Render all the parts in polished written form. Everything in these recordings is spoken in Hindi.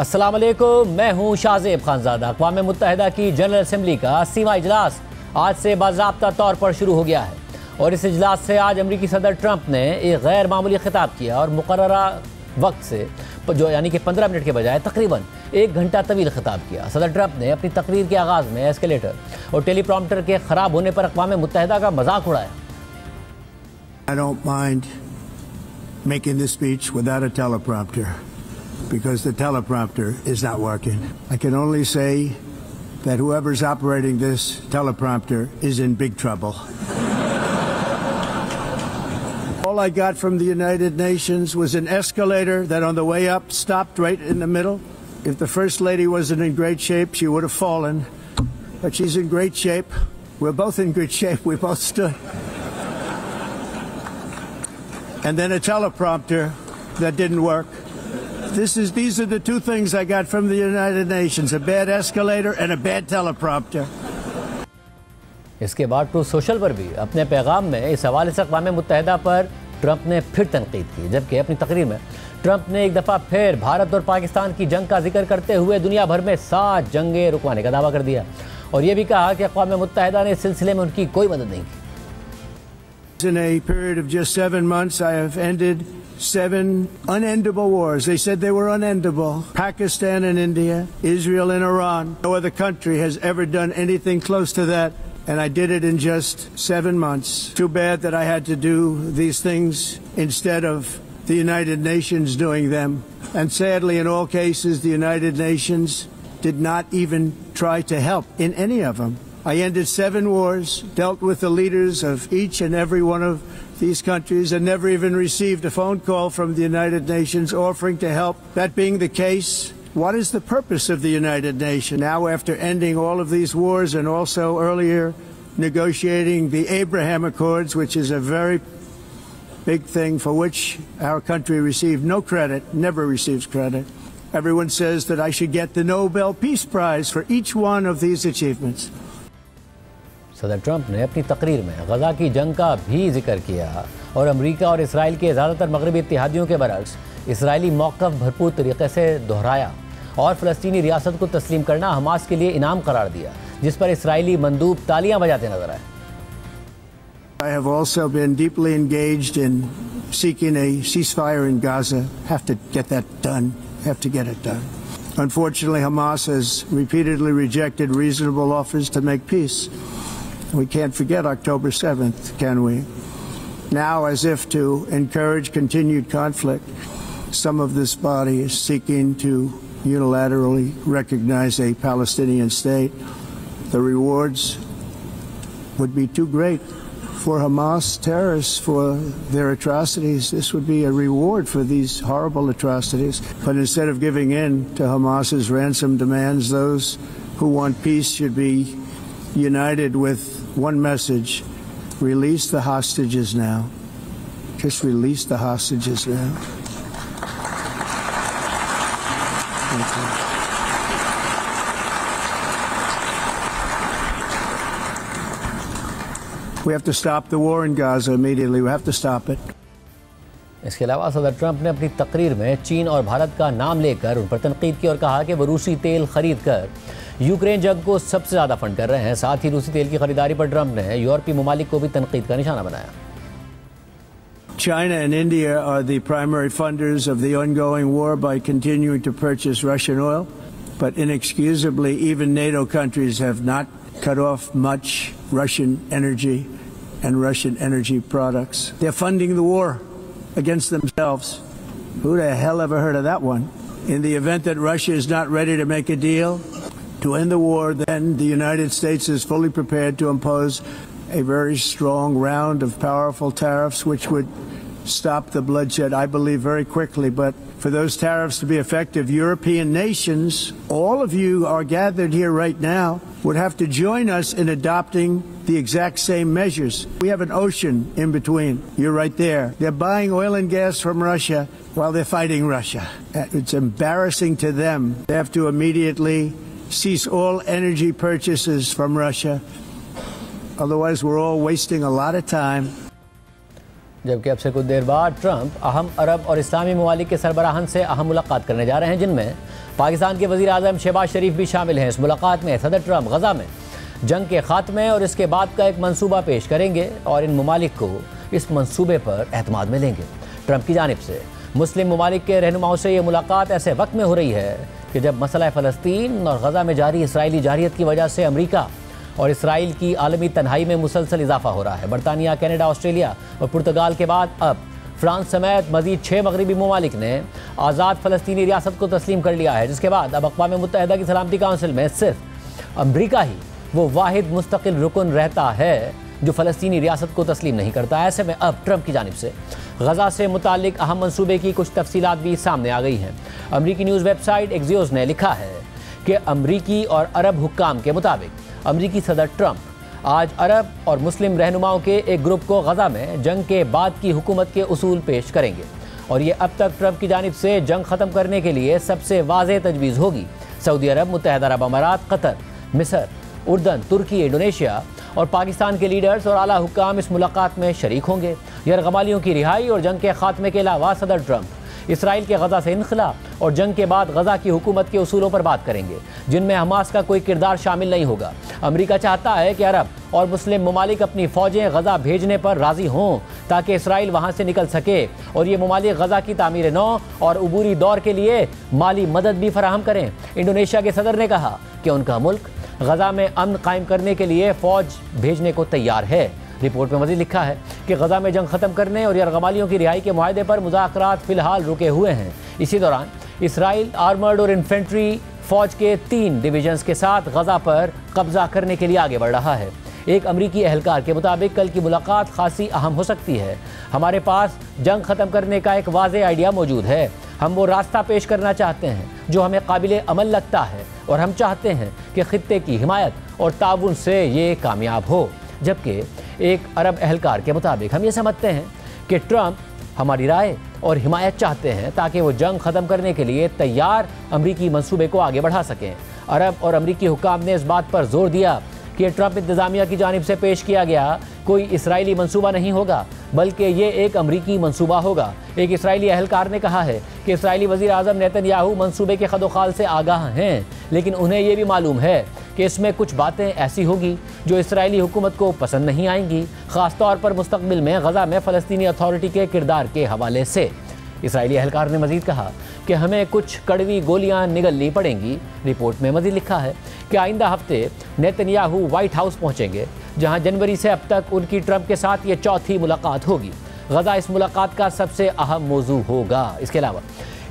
अस्सलाम वालेकुम, मैं हूँ शाहजेब खानजादा। अक़वाम मुत्तहिदा की जनरल असम्बली का 80वां इजलास आज से बाज़ाब्ता तौर पर शुरू हो गया है और इस इजलास से आज अमरीकी सदर ट्रंप ने एक गैर मामूली खिताब किया और मुकर्ररा वक्त से जो यानी कि 15 मिनट के बजाय तकरीबन 1 घंटा तवील खिताब किया। सदर ट्रंप ने अपनी तकरीर के आगाज़ में एस्केलेटर और टेलीप्रॉम्प्टर के ख़राब होने पर अक़वाम मुत्तहिदा का मजाक उड़ाया। I don't mind making this speech without a teleprompter because the teleprompter is not working. I can only say that whoever's operating this teleprompter is in big trouble. All I got from the United Nations was an escalator that on the way up stopped right in the middle. If the First Lady wasn't in great shape, she would have fallen. But she's in great shape. We're both in good shape. We both stood. And then a teleprompter that didn't work. These are the two things I got from the United Nations, a bad escalator and a bad teleprompter. इसके बाद ट्रू सोशल पर भी अपने पैगाम में इस हवाले से अक़वाम मुत्तहिदा पर ट्रंप ने फिर तनकीद की, जबकि अपनी तकरीर में ट्रंप ने एक दफ़ा फिर भारत और पाकिस्तान की जंग का जिक्र करते हुए दुनिया भर में 7 जंगें रुकवाने का दावा कर दिया और ये भी कहा कि अक़वाम मुत्तहिदा ने इस सिलसिले में उनकी कोई मदद नहीं की। In a period of just 7 months, I have ended 7 unendable wars. They said they were unendable. Pakistan and India, Israel and Iran. No other country has ever done anything close to that. And I did it in just 7 months. Too bad that I had to do these things instead of the United Nations doing them. And sadly, in all cases, the United Nations did not even try to help in any of them. I ended 7 wars, dealt with the leaders of each and every one of these countries, and never even received a phone call from the United Nations offering to help. That being the case, what is the purpose of the United Nations? Now, after ending all of these wars and also earlier negotiating the Abraham Accords, which is a very big thing for which our country received no credit, never receives credit, everyone says that I should get the Nobel Peace Prize for each one of these achievements. सदर ट्रंप ने अपनी तकरीर में गजा की जंग का भी जिक्र किया और अमेरिका और इसराइल के ज़्यादातर मगरबी इत्तेहादियों के बरक्स इसराइली मौक़िफ़ भरपूर तरीके से दोहराया और फ़लस्तीनी रियासत को तस्लीम करना हमास के लिए इनाम करार दिया, जिस पर इसराइली मंदूब तालियां बजाते नजर आए। I have also been deeply engaged in seeking a ceasefire in Gaza. Have to get that done. Have to get it done. Unfortunately, Hamas has repeatedly rejected reasonable offers to make peace. We can't forget October 7th, can we? Now, as if to encourage continued conflict, some of this body is seeking to unilaterally recognize a Palestinian state. The rewards would be too great for Hamas terrorists for their atrocities. This would be a reward for these horrible atrocities. But instead of giving in to Hamas's ransom demands, those who want peace should be united with one message: release the hostages now. Just release the hostages now. Thank you. We have to stop the war in Gaza immediately. We have to stop it. इसके अलावा सदर ट्रंप ने अपनी तकरीर में चीन और भारत का नाम लेकर उन पर तनकीद की और कहा कि वो रूसी तेल खरीद कर यूक्रेन जंग को सबसे ज़्यादा फंड कर रहे हैं। साथ ही रूसी तेल की खरीदारी पर ट्रंप ने यूरोपीय ममालिक को भी तनकीद का निशाना बनाया। China and India are the primary funders of the ongoing war by continuing to purchase Russian oil. But inexcusably, even NATO countries have not cut off much Russian energy and Russian energy products. They're funding the war against themselves. Who the hell ever heard of that one? In the event that Russia is not ready to make a deal to end the war, then the United States is fully prepared to impose a very strong round of powerful tariffs which would stop the bloodshed, I believe, very quickly. But for those tariffs to be effective, European nations, all of you are gathered here right now, would have to join us in adopting the exact same measures. We have an ocean in between. You're right there. They're buying oil and gas from Russia while they're fighting Russia. It's embarrassing to them. They have to immediately cease all energy purchases from Russia. Otherwise, we're all wasting a lot of time. जबकि अब से कुछ देर बाद ट्रंप अहम अरब और इस्लामी ममालिक के सरबराहान से अहम मुलाकात करने जा रहे हैं, जिनमें पाकिस्तान के वज़ीर आज़म शहबाज शरीफ भी शामिल हैं। इस मुलाकात में सदर ट्रंप गजा में जंग के खात्मे और इसके बाद का एक मंसूबा पेश करेंगे और इन ममालिक को इस मंसूबे पर एतमाद मिलेंगे। ट्रंप की जानिब से मुस्लिम ममालिक के रहनुमाओं से ये मुलाकात ऐसे वक्त में हो रही है कि जब मसला फ़लस्तीन और गजा में जारी इसराइली जारियत की वजह से अमरीका और इसराइल की आलमी तन्हाई में मुसलसल इजाफा हो रहा है। बरतानिया, कनाडा, ऑस्ट्रेलिया और पुर्तगाल के बाद अब फ्रांस समेत मजीद 6 मगरबी ममालिक ने आज़ाद फ़लस्तीनी रियासत को तस्लीम कर लिया है, जिसके बाद अब अक़वाम मुत्तहिदा की सलामती काउंसिल में सिर्फ अमरीका ही वो वाहिद मुस्तकिल रुकन रहता है जो फ़लस्तीनी रियासत को तस्लीम नहीं करता। ऐसे में अब ट्रंप की जानिब से गजा से मुतालिक अहम मंसूबे की कुछ तफसीलात भी सामने आ गई हैं। अमरीकी न्यूज़ वेबसाइट एक्सियोस ने लिखा है कि अमरीकी और अरब हुक्काम के मुताबिक अमरीकी सदर ट्रंप आज अरब और मुस्लिम रहनुमाओं के एक ग्रुप को गजा में जंग के बाद की हुकूमत के उसूल पेश करेंगे और ये अब तक ट्रंप की जानिब से जंग ख़त्म करने के लिए सबसे वाज़ेह तजवीज़ होगी। सऊदी अरब, मुत्तहिदा अरब अमारात, कतर, मिस्र, उर्दन, तुर्की, इंडोनेशिया और पाकिस्तान के लीडर्स और आला हुक्काम इस मुलाकात में शरीक होंगे। यरगमालियों की रिहाई और जंग के खात्मे के अलावा सदर ट्रंप इसराइल के गजा से इनखला और जंग के बाद गजा की हुकूमत के उसूलों पर बात करेंगे, जिनमें हमास का कोई किरदार शामिल नहीं होगा। अमरीका चाहता है कि अरब और मुस्लिम ममालिक अपनी फ़ौजें गजा भेजने पर राज़ी हों ताकि इसराइल वहाँ से निकल सके और ये ममालिक गजा की तामीर नौ और अबूरी दौर के लिए माली मदद भी फराहम करें। इंडोनेशिया के सदर ने कहा कि उनका मुल्क गजा में अमन कायम करने के लिए फ़ौज भेजने को तैयार है। रिपोर्ट में मज़ीद लिखा है कि गजा में जंग ख़त्म करने और यरगमालियों की रिहाई के मुआहदे पर मुज़ाकरात फ़िलहाल रुके हुए हैं। इसी दौरान इसराइल आर्मर्ड और इन्फेंट्री फ़ौज के 3 डिवीजन्स के साथ गजा पर कब्ज़ा करने के लिए आगे बढ़ रहा है। एक अमरीकी अहलकार के मुताबिक कल की मुलाकात खासी अहम हो सकती है। हमारे पास जंग ख़त्म करने का एक वाज़ेह आइडिया मौजूद है। हम वो रास्ता पेश करना चाहते हैं जो हमें काबिल अमल लगता है और हम चाहते हैं कि ख़ित्ते की हिमायत और ताउन से ये कामयाब हो। जबकि एक अरब अहलकार के मुताबिक हम ये समझते हैं कि ट्रंप हमारी राय और हिमायत चाहते हैं ताकि वो जंग ख़त्म करने के लिए तैयार अमरीकी मंसूबे को आगे बढ़ा सकें। अरब और अमरीकी हुक्काम ने इस बात पर जोर दिया कि ट्रंप इंतज़ामिया की जानिब से पेश किया गया कोई इसराइली मंसूबा नहीं होगा, बल्कि ये एक अमरीकी मंसूबा होगा। एक इसराइली अहलकार ने कहा है कि इसराइली वज़ीर आज़म नेतन्याहू मंसूबे के खदोखाल से आगाह हैं, लेकिन उन्हें ये भी मालूम है कि इसमें कुछ बातें ऐसी होगी जो इसराइली हुकूमत को पसंद नहीं आएंगी, ख़ास तौर पर मुस्तक़बिल में गजा में फ़लस्तीनी अथॉरिटी के किरदार के हवाले से। इसराइली अहलकार ने मज़ीद कहा कि हमें कुछ कड़वी गोलियां निगलनी पड़ेंगी। रिपोर्ट में मज़ीद लिखा है कि आइंदा हफ्ते नेतन्याहू वाइट हाउस पहुँचेंगे, जहाँ जनवरी से अब तक उनकी ट्रंप के साथ ये चौथी मुलाकात होगी। गजा इस मुलाकात का सबसे अहम मौजू होगा। इसके अलावा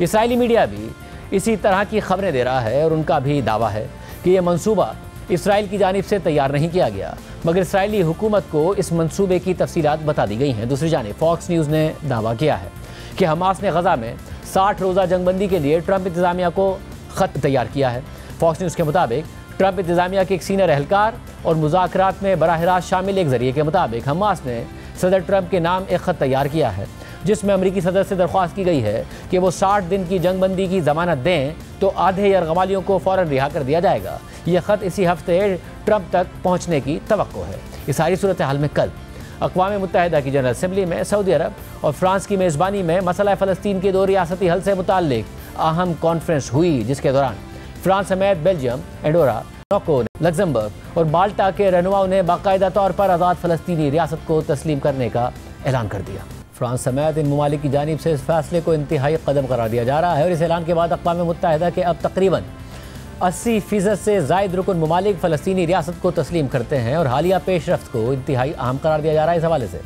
इसराइली मीडिया भी इसी तरह की खबरें दे रहा है और उनका भी दावा है कि यह मंसूबा इसराइल की जानिब से तैयार नहीं किया गया, मगर इसराइली हुकूमत को इस मंसूबे की तफसीलात बता दी गई हैं। दूसरी जानिब फॉक्स न्यूज़ ने दावा किया है कि हमास ने गजा में 60 रोज़ा जंगबंदी के लिए ट्रंप इंतज़ामिया को ख़त तैयार किया है। फॉक्स न्यूज़ के मुताबिक ट्रंप इंतज़ामिया के एक सीनियर अहलकार और मुज़ाकरात में बराह रास्त शामिल एक ज़रिए के मुताबिक हमास ने सदर ट्रंप के नाम एक ख़त तैयार किया है, जिसमें अमरीकी सदर से दरख्वास्त की गई है कि वो 60 दिन की जंगबंदी की ज़मानत दें तो आधे यरगमालियों को फ़ौरन रिहा कर दिया जाएगा। यह ख़त इसी हफ्ते ट्रंप तक पहुँचने की तवक्को है। इस सारी सूरत हाल में कल अक़वाम मुत्तहिदा की जनरल असम्बली में सऊदी अरब और फ्रांस की मेज़बानी में मसला फ़लस्तीन के 2 रियासती हल से मुताल्लिक अहम कॉन्फ्रेंस हुई, जिसके दौरान फ्रांस समेत बेल्जियम, एंडोरा, मोरक्को, लग्जमबर्ग और माल्टा के रहनुमाओं ने बाकायदा तौर पर आज़ाद फ़लस्तीनी रियासत को तस्लीम करने का ऐलान कर दिया। फ्रांस समेत इन ममालिक की जानिब से इस फैसले को इंतहाई कदम करार दिया जा रहा है और इस ऐलान के बाद अक़वाम मुत्तहिदा के अब तकरीबन 80% से ज़ायद रुकन ममालिक फ़लस्तीनी रियासत को तस्लीम करते हैं और हालिया पेशरफ्त को इंतहाई अहम करार दिया जा रहा है। इस हवाले से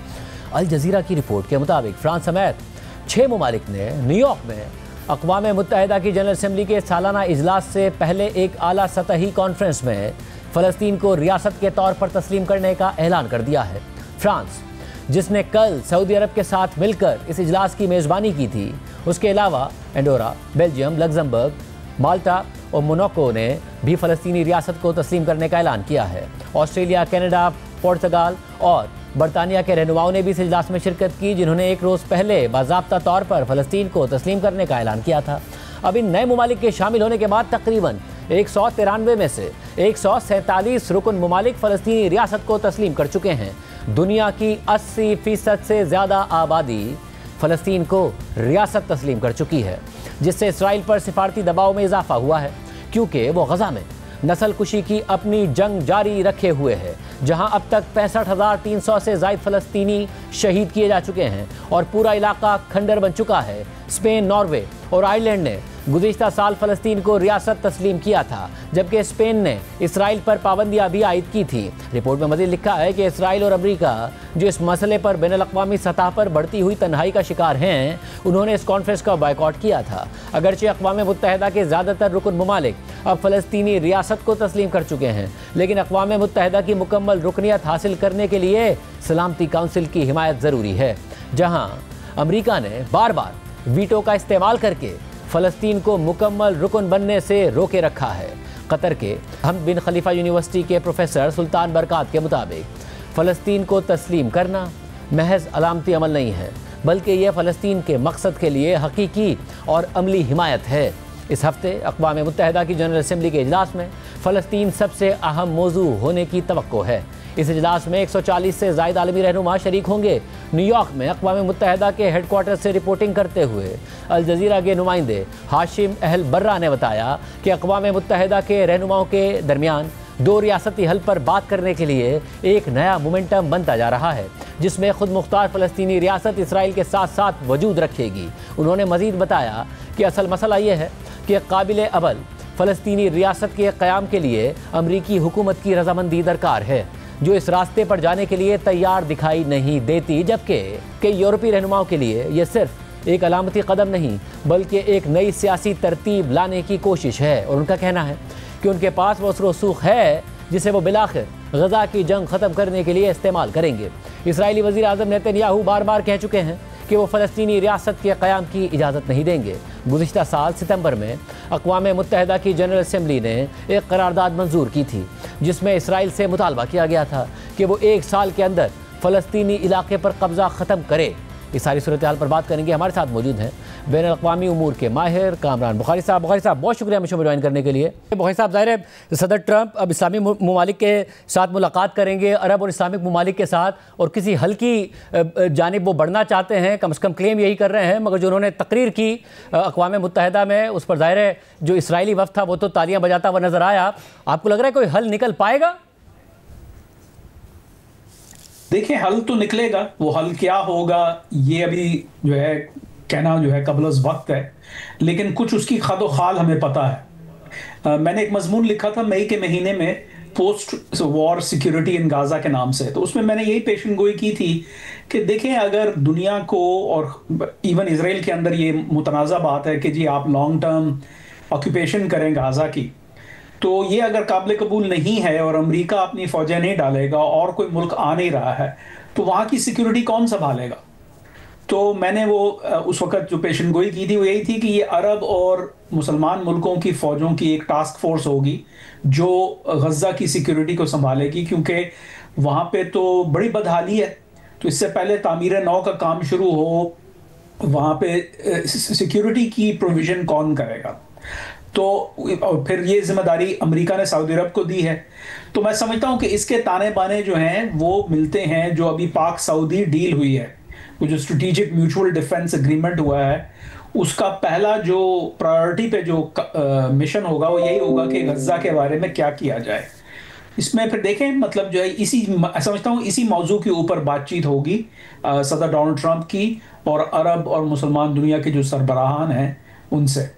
अल जज़ीरा की रिपोर्ट के मुताबिक फ्रांस समेत 6 ममालिक ने न्यूयॉर्क में अक़वाम मुत्तहिदा की जनरल असम्बली के सालाना इजलास से पहले एक आला सतही कॉन्फ्रेंस में फ़लस्तीन को रियासत के तौर पर तस्लीम करने का ऐलान कर दिया है। फ्रांस, जिसने कल सऊदी अरब के साथ मिलकर इस इजलास की मेज़बानी की थी, उसके अलावा एंडोरा, बेल्जियम, लग्जमबर्ग, माल्टा और मोरक्को ने भी फ़लस्तीनी रियासत को तस्लीम करने का ऐलान किया है। ऑस्ट्रेलिया, कनाडा, पुर्तगाल और बरतानिया के रहनुमाओं ने भी इस इजलास में शिरकत की, जिन्होंने एक रोज़ पहले बाज़ाब्ता तौर पर फ़लस्तीन को तस्लीम करने का ऐलान किया था। अब इन नए ममालिक के शामिल होने के बाद तकरीबन 193 में से 147 रुकन ममालिक फ़लस्तीनी रियासत को तस्लीम कर चुके हैं। दुनिया की 80% से ज़्यादा आबादी फ़लस्तीन को रियासत तस्लीम कर चुकी है। जिससे इसराइल पर सिफारती दबाव में इजाफा हुआ है, क्योंकि वो गजा में नस्ल कुशी की अपनी जंग जारी रखे हुए है, जहां अब तक 65,300 से ज़ायद फ़लस्तीनी शहीद किए जा चुके हैं और पूरा इलाका खंडर बन चुका है। स्पेन, नॉर्वे और आयरलैंड ने गुज़िश्ता साल फ़लस्तीन को रियासत तस्लीम किया था, जबकि स्पेन ने इसराइल पर पाबंदियां भी आयद की थी। रिपोर्ट में मज़ीद लिखा है कि इसराइल और अमरीका जो इस मसले पर बैनुल-अक़वामी सतह पर बढ़ती हुई तन्हाई का शिकार हैं, उन्होंने इस कॉन्फ्रेंस का बायकॉट किया था। अगरचे अक़वाम मुत्तहिदा के ज़्यादातर रुकन ममालिक अब फ़लस्तीनी रियासत को तस्लीम कर चुके हैं, लेकिन अक़वाम मुत्तहिदा की मुकम्मल रुकनियत हासिल करने के लिए सलामती काउंसिल की हिमायत ज़रूरी है, जहाँ अमरीका ने बार बार वीटो का इस्तेमाल करके फ़लस्तीन को मुकम्मल रुकन बनने से रोके रखा है। कतर के हमद बिन खलीफा यूनिवर्सिटी के प्रोफेसर सुल्तान बरकात के मुताबिक फ़लस्तीन को तस्लीम करना महज अलामती अमल नहीं है, बल्कि यह फ़लस्तीन के मकसद के लिए हकीकी और अमली हिमायत है। इस हफ्ते अक़वाम मुत्तहिदा की जनरल असम्बली के इजलास में फ़लस्तीन सबसे अहम मौजू होने की तवक्को है। इस इजलास में 140 से ज़ायद आलमी रहनुमा शरीक होंगे। न्यूयॉर्क में अक़वाम मुत्तहिदा के हेडक्वार्टर से रिपोर्टिंग करते हुए अल जज़ीरा के नुमाइंदे हाशिम अहल बर्रा ने बताया कि अक़वाम मुत्तहिदा के रहनुमाओं के दरमियान दो रियासती हल पर बात करने के लिए एक नया मोमेंटम बनता जा रहा है, जिसमें खुद मुख्तार फ़लस्तीनी रियासत इसराइल के साथ साथ वजूद रखेगी। उन्होंने मज़ीद बताया कि असल मसला ये है कि काबिल अबल फ़लस्तीनी रियासत के क़याम के लिए अमरीकी हुकूमत की रजामंदी दरकार है, जो इस रास्ते पर जाने के लिए तैयार दिखाई नहीं देती, जबकि कई यूरोपीय रहनुमाओं के लिए यह सिर्फ एक अलामती कदम नहीं बल्कि एक नई सियासी तरतीब लाने की कोशिश है। और उनका कहना है कि उनके पास वो रसूख है जिसे वो बिलाखिर गजा की जंग ख़त्म करने के लिए इस्तेमाल करेंगे। इसराइली वज़ीर आज़म नेतन्याहू बार बार कह चुके हैं कि वो फ़लस्तीनी रियासत के क़याम की इजाज़त नहीं देंगे। गुज़िश्ता साल सितंबर में अक़वाम मुत्तहिदा की जनरल असम्बली ने एक करारदाद मंजूर की थी, जिसमें इसराइल से मुतालबा किया गया था कि वो 1 साल के अंदर फ़लस्तीनी इलाके पर कब्ज़ा ख़त्म करे। इस सारी सूरत हाल पर बात करेंगे। हमारे साथ मौजूद हैं बैनुल-अक़वामी उमूर के माहिर कामरान बुखारी साहब। बुखारी साहब, बहुत शुक्रिया हमें ज्वाइन करने के लिए। बुखारी साहब, ज़ाहिर है सदर ट्रंप अब इस्लामी ममालिक के साथ मुलाकात करेंगे, अरब और इस्लामिक ममालिक के साथ, और किसी हल की जानिब वो बढ़ना चाहते हैं, कम से कम क्लेम यही कर रहे हैं। मगर जो उन्होंने तकरीर की अक़वाम मुत्तहिदा में, उस पर ज़ाहिर है जो इसराइली वफ़द था वो तो तालियां बजाता हुआ नज़र आया। आपको लग रहा है कोई हल निकल पाएगा? देखिए, हल तो निकलेगा। वो हल क्या होगा ये अभी जो है कहना जो है कबल वक्त है, लेकिन कुछ उसकी खादो खाल हमें पता है। मैंने एक मजमून लिखा था मई के महीने में post war security in Gaza के नाम से, तो उसमें मैंने यही पेशन गोई की थी कि देखें, अगर दुनिया को और इवन इसराइल के अंदर ये मुतनाज़ा बात है कि जी आप लॉन्ग टर्म ऑक्यूपेशन करें गाजा की, तो ये अगर काबिल कबूल नहीं है और अमेरिका अपनी फौजें नहीं डालेगा और कोई मुल्क आ नहीं रहा है, तो वहाँ की सिक्योरिटी कौन संभालेगा? तो मैंने वो उस वक्त जो पेशन गोई की थी वो यही थी कि ये अरब और मुसलमान मुल्कों की फ़ौजों की एक टास्क फोर्स होगी जो गज़ा की सिक्योरिटी को संभालेगी, क्योंकि वहाँ पे तो बड़ी बदहाली है। तो इससे पहले तामीर नौ का काम शुरू हो, वहाँ पे सिक्योरिटी की प्रोविज़न कौन करेगा? तो और फिर ये जिम्मेदारी अमेरिका ने सऊदी अरब को दी है। तो मैं समझता हूँ कि इसके ताने बाने जो हैं वो मिलते हैं। जो अभी पाक सऊदी डील हुई है, वो जो स्ट्रेटेजिक म्यूचुअल डिफेंस एग्रीमेंट हुआ है, उसका पहला जो प्रायोरिटी पे जो मिशन होगा वो यही होगा कि गज़ा के बारे में क्या किया जाए। इसमें फिर देखें, मतलब जो है इसी समझता हूँ इसी मौजू के ऊपर बातचीत होगी सदर डोनाल्ड ट्रंप की और अरब और मुसलमान दुनिया के जो सरबराहान हैं उनसे।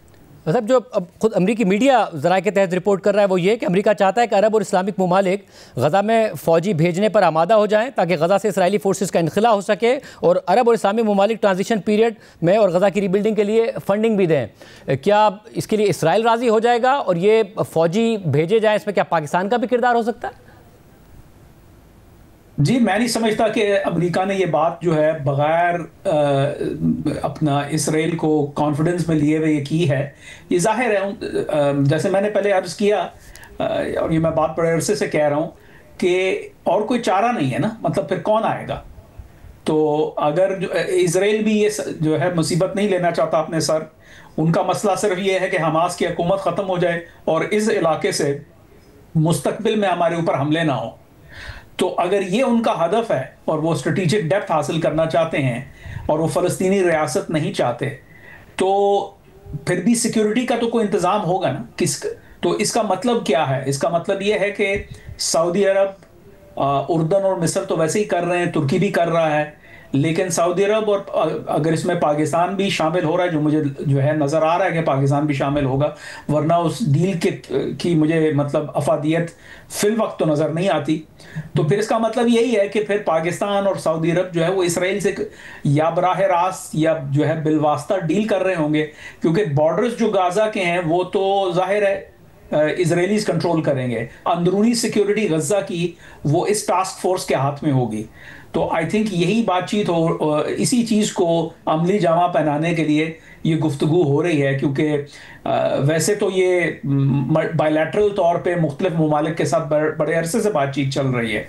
मतलब जो अब खुद अमरीकी मीडिया ज़राए के तहत रिपोर्ट कर रहा है वो ये कि अमेरिका चाहता है कि अरब और इस्लामिक ममालिक गज़ा में फ़ौजी भेजने पर आमादा हो जाएं, ताकि गज़ा से इसराइली फोर्सेस का इनखला हो सके, और अरब और इस्लामिक ममालिक ट्रांजिशन पीरियड में और गज़ा की रीबिल्डिंग के लिए फ़ंडिंग भी दें। क्या इसके लिए इसराइल राज़ी हो जाएगा और ये फ़ौजी भेजे जाएँ? इसमें क्या पाकिस्तान का भी किरदार हो सकता है? जी, मैं नहीं समझता कि अमेरिका ने ये बात जो है बगैर अपना इसराइल को कॉन्फिडेंस में लिए हुए की है। ये जाहिर है, जैसे मैंने पहले अर्ज किया और ये मैं बात बड़े अरसे से कह रहा हूँ कि और कोई चारा नहीं है ना, मतलब फिर कौन आएगा? तो अगर जो इसराइल भी ये जो है मुसीबत नहीं लेना चाहता अपने सर, उनका मसला सिर्फ ये है कि हमास की हुकूमत ख़त्म हो जाए और इस इलाके से मुस्तकबिल में हमारे ऊपर हमले ना हो। तो अगर ये उनका हदफ है और वो स्ट्रेटेजिक डेप्थ हासिल करना चाहते हैं और वो फ़लस्तीनी रियासत नहीं चाहते, तो फिर भी सिक्योरिटी का तो कोई इंतजाम होगा ना। तो इसका मतलब क्या है? इसका मतलब यह है कि सऊदी अरब, उर्दन और मिस्र तो वैसे ही कर रहे हैं, तुर्की भी कर रहा है, लेकिन सऊदी अरब और अगर इसमें पाकिस्तान भी शामिल हो रहा है, जो मुझे जो है नज़र आ रहा है कि पाकिस्तान भी शामिल होगा, वरना उस डील की मुझे मतलब अफादियत फिल वक्त तो नज़र नहीं आती। तो फिर इसका मतलब यही है कि फिर पाकिस्तान और सऊदी अरब जो है वो इसराइल से या बराह रास्त या जो है बिलवास्ता डील कर रहे होंगे, क्योंकि बॉर्डर्स जो गाजा के हैं वो तो जाहिर है इजरायलीज कंट्रोल करेंगे। अंदरूनी सिक्योरिटी गजा की वो इस टास्क फोर्स के हाथ में होगी। तो आई थिंक यही बातचीत हो, इसी चीज़ को अमली जामा पहनाने के लिए ये गुफ्तगू हो रही है, क्योंकि वैसे तो ये बायलैटरल तौर पे मुख्तलिफ ममालिक के साथ बड़े अरसे से बातचीत चल रही है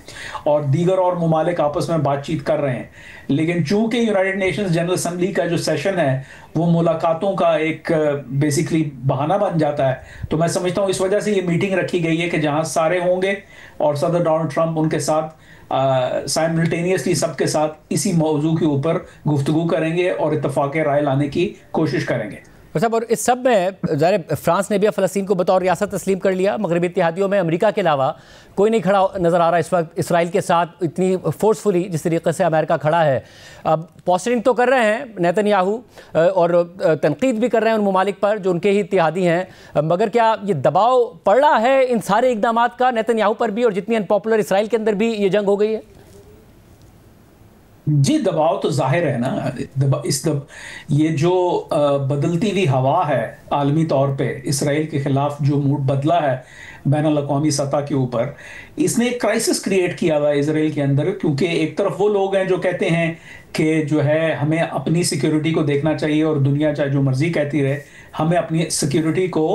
और दीगर और ममालिक आपस में बातचीत कर रहे हैं, लेकिन चूंकि यूनाइटेड नेशंस जनरल असम्बली का जो सेशन है वो मुलाकातों का एक बेसिकली बहाना बन जाता है। तो मैं समझता हूँ इस वजह से ये मीटिंग रखी गई है कि जहाँ सारे होंगे और सदर डोनाल्ड ट्रंप उनके साथ साइमल्टेनियसली सबके साथ इसी मौजू के ऊपर गुफ्तगू करेंगे और इत्तफाक राय लाने की कोशिश करेंगे। साहब, और इस सब में ज़ाहिर फ्रांस ने भी फ़लस्तीन को बतौर रियासत तस्लीम कर लिया। मगरबी इत्तेहादियों में अमेरिका के अलावा कोई नहीं खड़ा नज़र आ रहा इस वक्त इसराइल के साथ इतनी फोर्सफुली जिस तरीके से अमेरिका खड़ा है। अब पोस्टरिंग तो कर रहे हैं नेतन्याहू और तनकीद भी कर रहे हैं उन ममालिक पर जो उनके ही इत्तेहादी हैं, मगर क्या ये दबाव पड़ रहा है इन सारे इकदाम का नेतन्याहू पर भी, और जितनी अनपॉपुलर इसराइल के अंदर भी ये जंग हो गई है? जी, दबाव तो जाहिर है ना। ये जो बदलती हुई हवा है आलमी तौर पे इसराइल के खिलाफ, जो मूड बदला है बैनुल अक़वामी सतह के ऊपर, इसने एक क्राइसिस क्रिएट किया हुआ है इसराइल के अंदर। क्योंकि एक तरफ वो लोग हैं जो कहते हैं कि जो है हमें अपनी सिक्योरिटी को देखना चाहिए और दुनिया चाहे जो मर्जी कहती रहे, हमें अपनी सिक्योरिटी को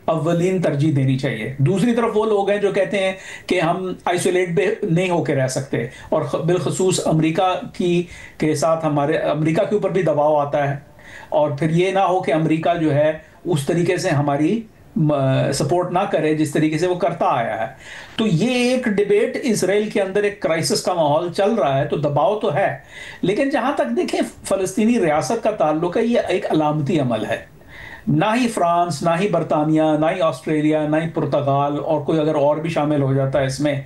अव्वलीन तरजीह देनी चाहिए। दूसरी तरफ वो लोग हैं जो कहते हैं कि हम आइसोलेट नहीं होकर रह सकते, और बिलखसूस अमेरिका के साथ हमारे अमेरिका के ऊपर भी दबाव आता है, और फिर ये ना हो कि अमेरिका जो है उस तरीके से हमारी सपोर्ट ना करे जिस तरीके से वो करता आया है। तो ये एक डिबेट इसराइल के अंदर, एक क्राइसिस का माहौल चल रहा है, तो दबाव तो है। लेकिन जहां तक देखें फ़लस्तीनी रियासत का ताल्लुक है, ये एक अलामती अमल है। ना ही फ्रांस, ना ही बरतानिया, ना ही ऑस्ट्रेलिया, ना ही पुर्तगाल, और कोई अगर और भी शामिल हो जाता है इसमें,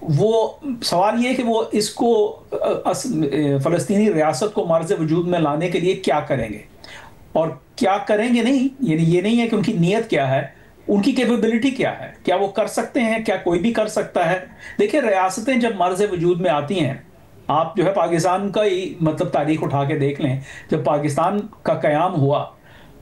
वो सवाल ये है कि वो इसको फ़लस्तीनी रियासत को मर्ज़ वजूद में लाने के लिए क्या करेंगे और क्या करेंगे नहीं। यानी ये नहीं है कि उनकी नीयत क्या है, उनकी कैपेबिलिटी क्या है, क्या वो कर सकते हैं, क्या कोई भी कर सकता है। देखिए, रियासतें जब मर्ज़ वजूद में आती हैं, आप जो है पाकिस्तान का ही मतलब तारीख उठा के देख लें, जब पाकिस्तान का क़याम हुआ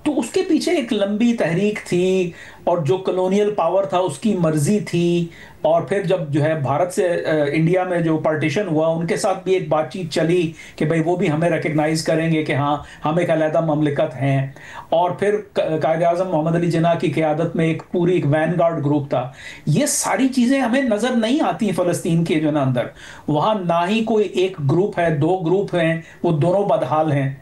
तो उसके पीछे एक लंबी तहरीक थी, और जो कॉलोनियल पावर था उसकी मर्जी थी। और फिर जब जो है भारत से इंडिया में जो पार्टीशन हुआ, उनके साथ भी एक बातचीत चली कि भाई वो भी हमें रिकग्नाइज करेंगे कि हाँ हम एक अलहदा ममलिकत हैं। और फिर कायद आज़म मोहम्मद अली जिन्ना की क़यादत में एक पूरी एक वैनगार्ड ग्रुप था। ये सारी चीज़ें हमें नज़र नहीं आती फ़लस्तीन के जो ना अंदर। वहाँ ना ही कोई एक ग्रुप है, दो ग्रुप हैं, वो दोनों बदहाल हैं,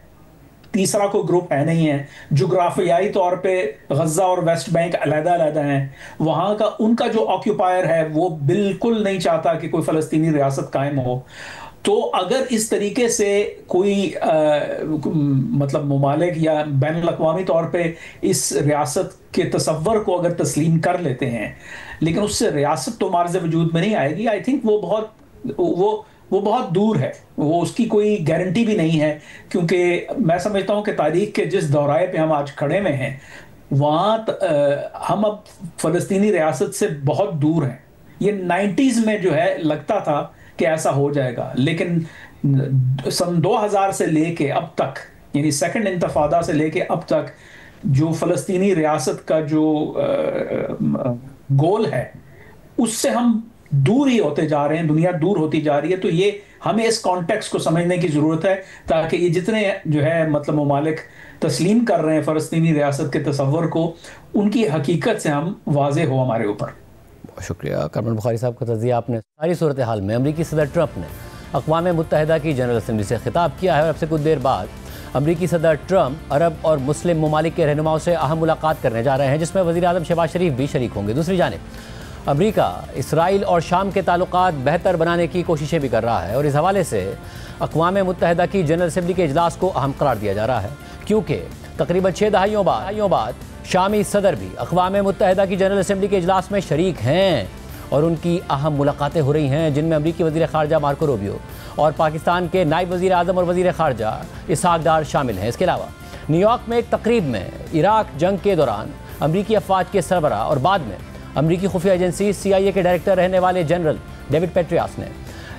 तीसरा कोई ग्रुप है नहीं है। जुग्राफियाई तौर पे गजा और वेस्ट बैंक अलग-अलग हैं। वहाँ का उनका जो ऑक्यूपायर है वो बिल्कुल नहीं चाहता कि कोई फ़लस्तीनी रियासत कायम हो। तो अगर इस तरीके से कोई मतलब ममालिक या बैनुल अक़वामी तौर पे इस रियासत के तसव्वुर को अगर तस्लीम कर लेते हैं, लेकिन उससे रियासत तो मार्ज़ वजूद में नहीं आएगी। आई थिंक वो बहुत दूर है, वो उसकी कोई गारंटी भी नहीं है। क्योंकि मैं समझता हूँ कि तारीख के जिस दौराए पे हम आज खड़े में हैं, वहाँ हम अब फ़लस्तीनी रियासत से बहुत दूर हैं। ये 90s में जो है लगता था कि ऐसा हो जाएगा, लेकिन सन 2000 से लेके अब तक, यानी सेकंड इंतफादा से लेके अब तक, जो फ़लस्तीनी रियासत का जो गोल है उससे हम दूर ही होते जा रहे हैं, दुनिया दूर होती जा रही है। तो ये हमें इस कॉन्टेक्स्ट को समझने की ज़रूरत है, ताकि ये जितने जो है मतलब ममालिक तस्लीम कर रहे हैं फ़लस्तीनी रियासत के तसव्वुर को, उनकी हकीकत से हम वाज़े हो हमारे ऊपर। बहुत शुक्रिया कामरान बुखारी साहब का तज़किया आपने। सारी सूरत हाल में अमरीकी सदर ट्रंप ने अक़वाम मुत्तहिदा की जनरल असम्बली से खिताब किया है, और अब से कुछ देर बाद अमरीकी सदर ट्रंप अरब और मुस्लिम ममालिक के रहनुमाओं से अहम मुलाकात करने जा रहे हैं, जिसमें वज़ीर आज़म शहबाज शरीफ भी शरीक होंगे। दूसरी जानिब अमरीका इसराइल और शाम के ताल्लुकात बेहतर बनाने की कोशिशें भी कर रहा है, और इस हवाले से अक़वाम मुत्तहिदा की जनरल असम्बली के इजलास को अहम करार दिया जा रहा है, क्योंकि तकरीबन 6 दहाइयों बाद शामी सदर भी अक़वाम मुत्तहिदा की जनरल असम्बली के इजलास में शरीक हैं और उनकी अहम मुलाकातें हो रही हैं, जिनमें अमरीकी वज़ीर ख़ारजा मार्को रूबियो और पाकिस्तान के नायब वज़ीर आज़म और वज़ीर ख़ारजा इसहाक़ डार शामिल हैं। इसके अलावा न्यूयॉर्क में एक तकरीब में इराक जंग के दौरान अमरीकी अफवाज के सरबराह और बाद में अमरीकी खुफिया एजेंसी CIA के डायरेक्टर रहने वाले जनरल डेविड पेट्रियास ने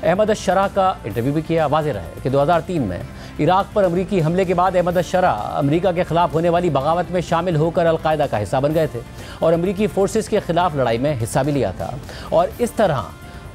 अहमद अश-शरा का इंटरव्यू भी किया। वाज़ेह रहे कि 2003 में इराक पर अमरीकी हमले के बाद अहमद अश-शरा अमरीका के ख़िलाफ़ होने वाली बगावत में शामिल होकर अलकायदा का हिस्सा बन गए थे और अमरीकी फोर्सेस के ख़िलाफ़ लड़ाई में हिस्सा भी लिया था। और इस तरह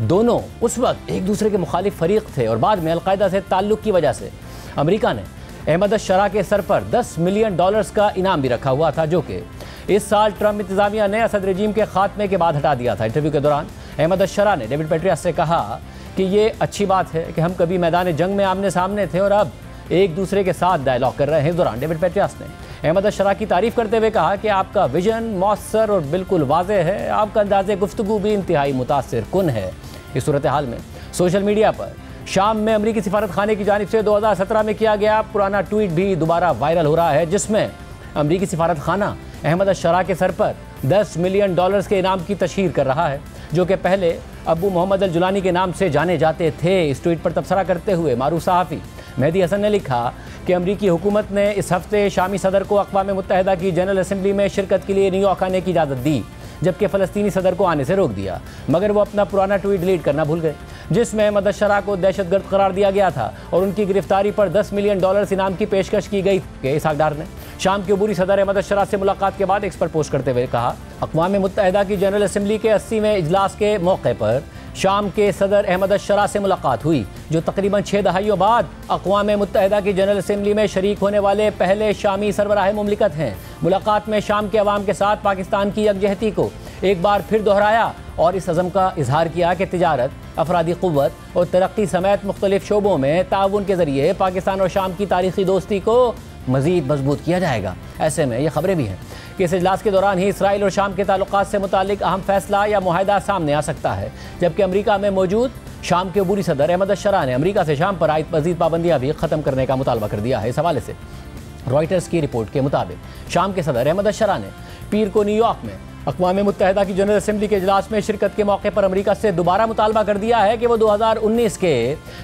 दोनों उस वक्त एक दूसरे के मुखालिफ फ़रीक थे और बाद में अलकायदा से ताल्लुक़ की वजह से अमरीका ने अहमद अश-शरा के सर पर $10 मिलियन का इनाम भी रखा हुआ था, जो कि इस साल ट्रंप इंतज़ामिया ने असद रजीम के खात्मे के बाद हटा दिया था। इंटरव्यू के दौरान अहमद अश-शरा ने डेविड पेट्रियास से कहा कि ये अच्छी बात है कि हम कभी मैदान जंग में आमने सामने थे और अब एक दूसरे के साथ डायलॉग कर रहे हैं। इस दौरान डेविड पेट्रियास ने अहमद अश-शरा की तारीफ़ करते हुए कहा कि आपका विजन मौसर और बिल्कुल वाज़ेह है, आपका अंदाज़े गुफ्तगू भी इंतहाई मुतासिर कुन है। इस सूरत हाल में सोशल मीडिया पर शाम में अमरीकी सिफारत खाने की जानिब से 2017 में किया गया पुराना ट्वीट भी दोबारा वायरल हो रहा है, जिसमें अमरीकी सिफारत खाना अहमद अश-शरा के सर पर $10 मिलियन के इनाम की तशहीर कर रहा है, जो कि पहले अबू मोहम्मद अल-जुलानी के नाम से जाने जाते थे। इस ट्वीट पर तबसरा करते हुए मारूफ सहाफ़ी मेहदी हसन ने लिखा कि अमरीकी हुकूमत ने इस हफ्ते शामी सदर को अक़वाम मुत्तहिदा की जनरल असम्बली में शिरकत के लिए न्यूयॉर्क आने की इजाज़त दी, जबकि फ़लस्तीनी सदर को आने से रोक दिया, मगर वो अपना पुराना ट्वीट डिलीट करना भूल गए, जिसमें अहमद अश-शरा को दहशतगर्द करार दिया गया था और उनकी गिरफ्तारी पर $10 मिलियन इनाम की पेशकश की गई। इसहाक़ डार ने शाम के अबूरी सदर अहमद अश-शरा से मुलाकात के बाद एक्स पर पोस्ट करते हुए कहा, अक़वाम मुत्तहिदा की जनरल असम्बली के 80वें इजलास के मौके पर शाम के सदर अहमद अश-शरा से मुलाकात हुई, जो तकरीबन 6 दहाइयों बाद अक़वाम मुत्तहिदा की जनरल असम्बली में शरीक होने वाले पहले शामी सरबराह मुमलिकत हैं। मुलाकात में शाम के अवाम के साथ पाकिस्तान की यकजहती को एक बार फिर दोहराया और इस अज़म का इजहार किया कि तिजारत, अफरादी क़ुव्वत और तरक्की समेत मुख्तलिफ शोबों में ताउन के ज़रिए पाकिस्तान और शाम की तारीख़ी दोस्ती को मज़ीद मजबूत किया जाएगा। ऐसे में ये खबरें भी हैं कि इस इजलास के दौरान ही इसराइल और शाम के ताल्लुकात से मुतालिक अहम फैसला या मुआहदा सामने आ सकता है, जबकि अमरीका में मौजूद शाम के अबूरी सदर अहमद अश-शरा ने अमरीका से शाम पर आयद मज़ीद पाबंदियाँ भी ख़त्म करने का मुतालबा कर दिया है। इस हवाले से रॉयटर्स की रिपोर्ट के मुताबिक शाम के सदर अहमद अश-शरा ने पीर को न्यूयॉर्क में अक़वाम मुत्तहिदा की जनरल असम्बली के इजलास में शिरकत के मौके पर अमरीका से दोबारा मुतालबा कर दिया है कि वो 2019 के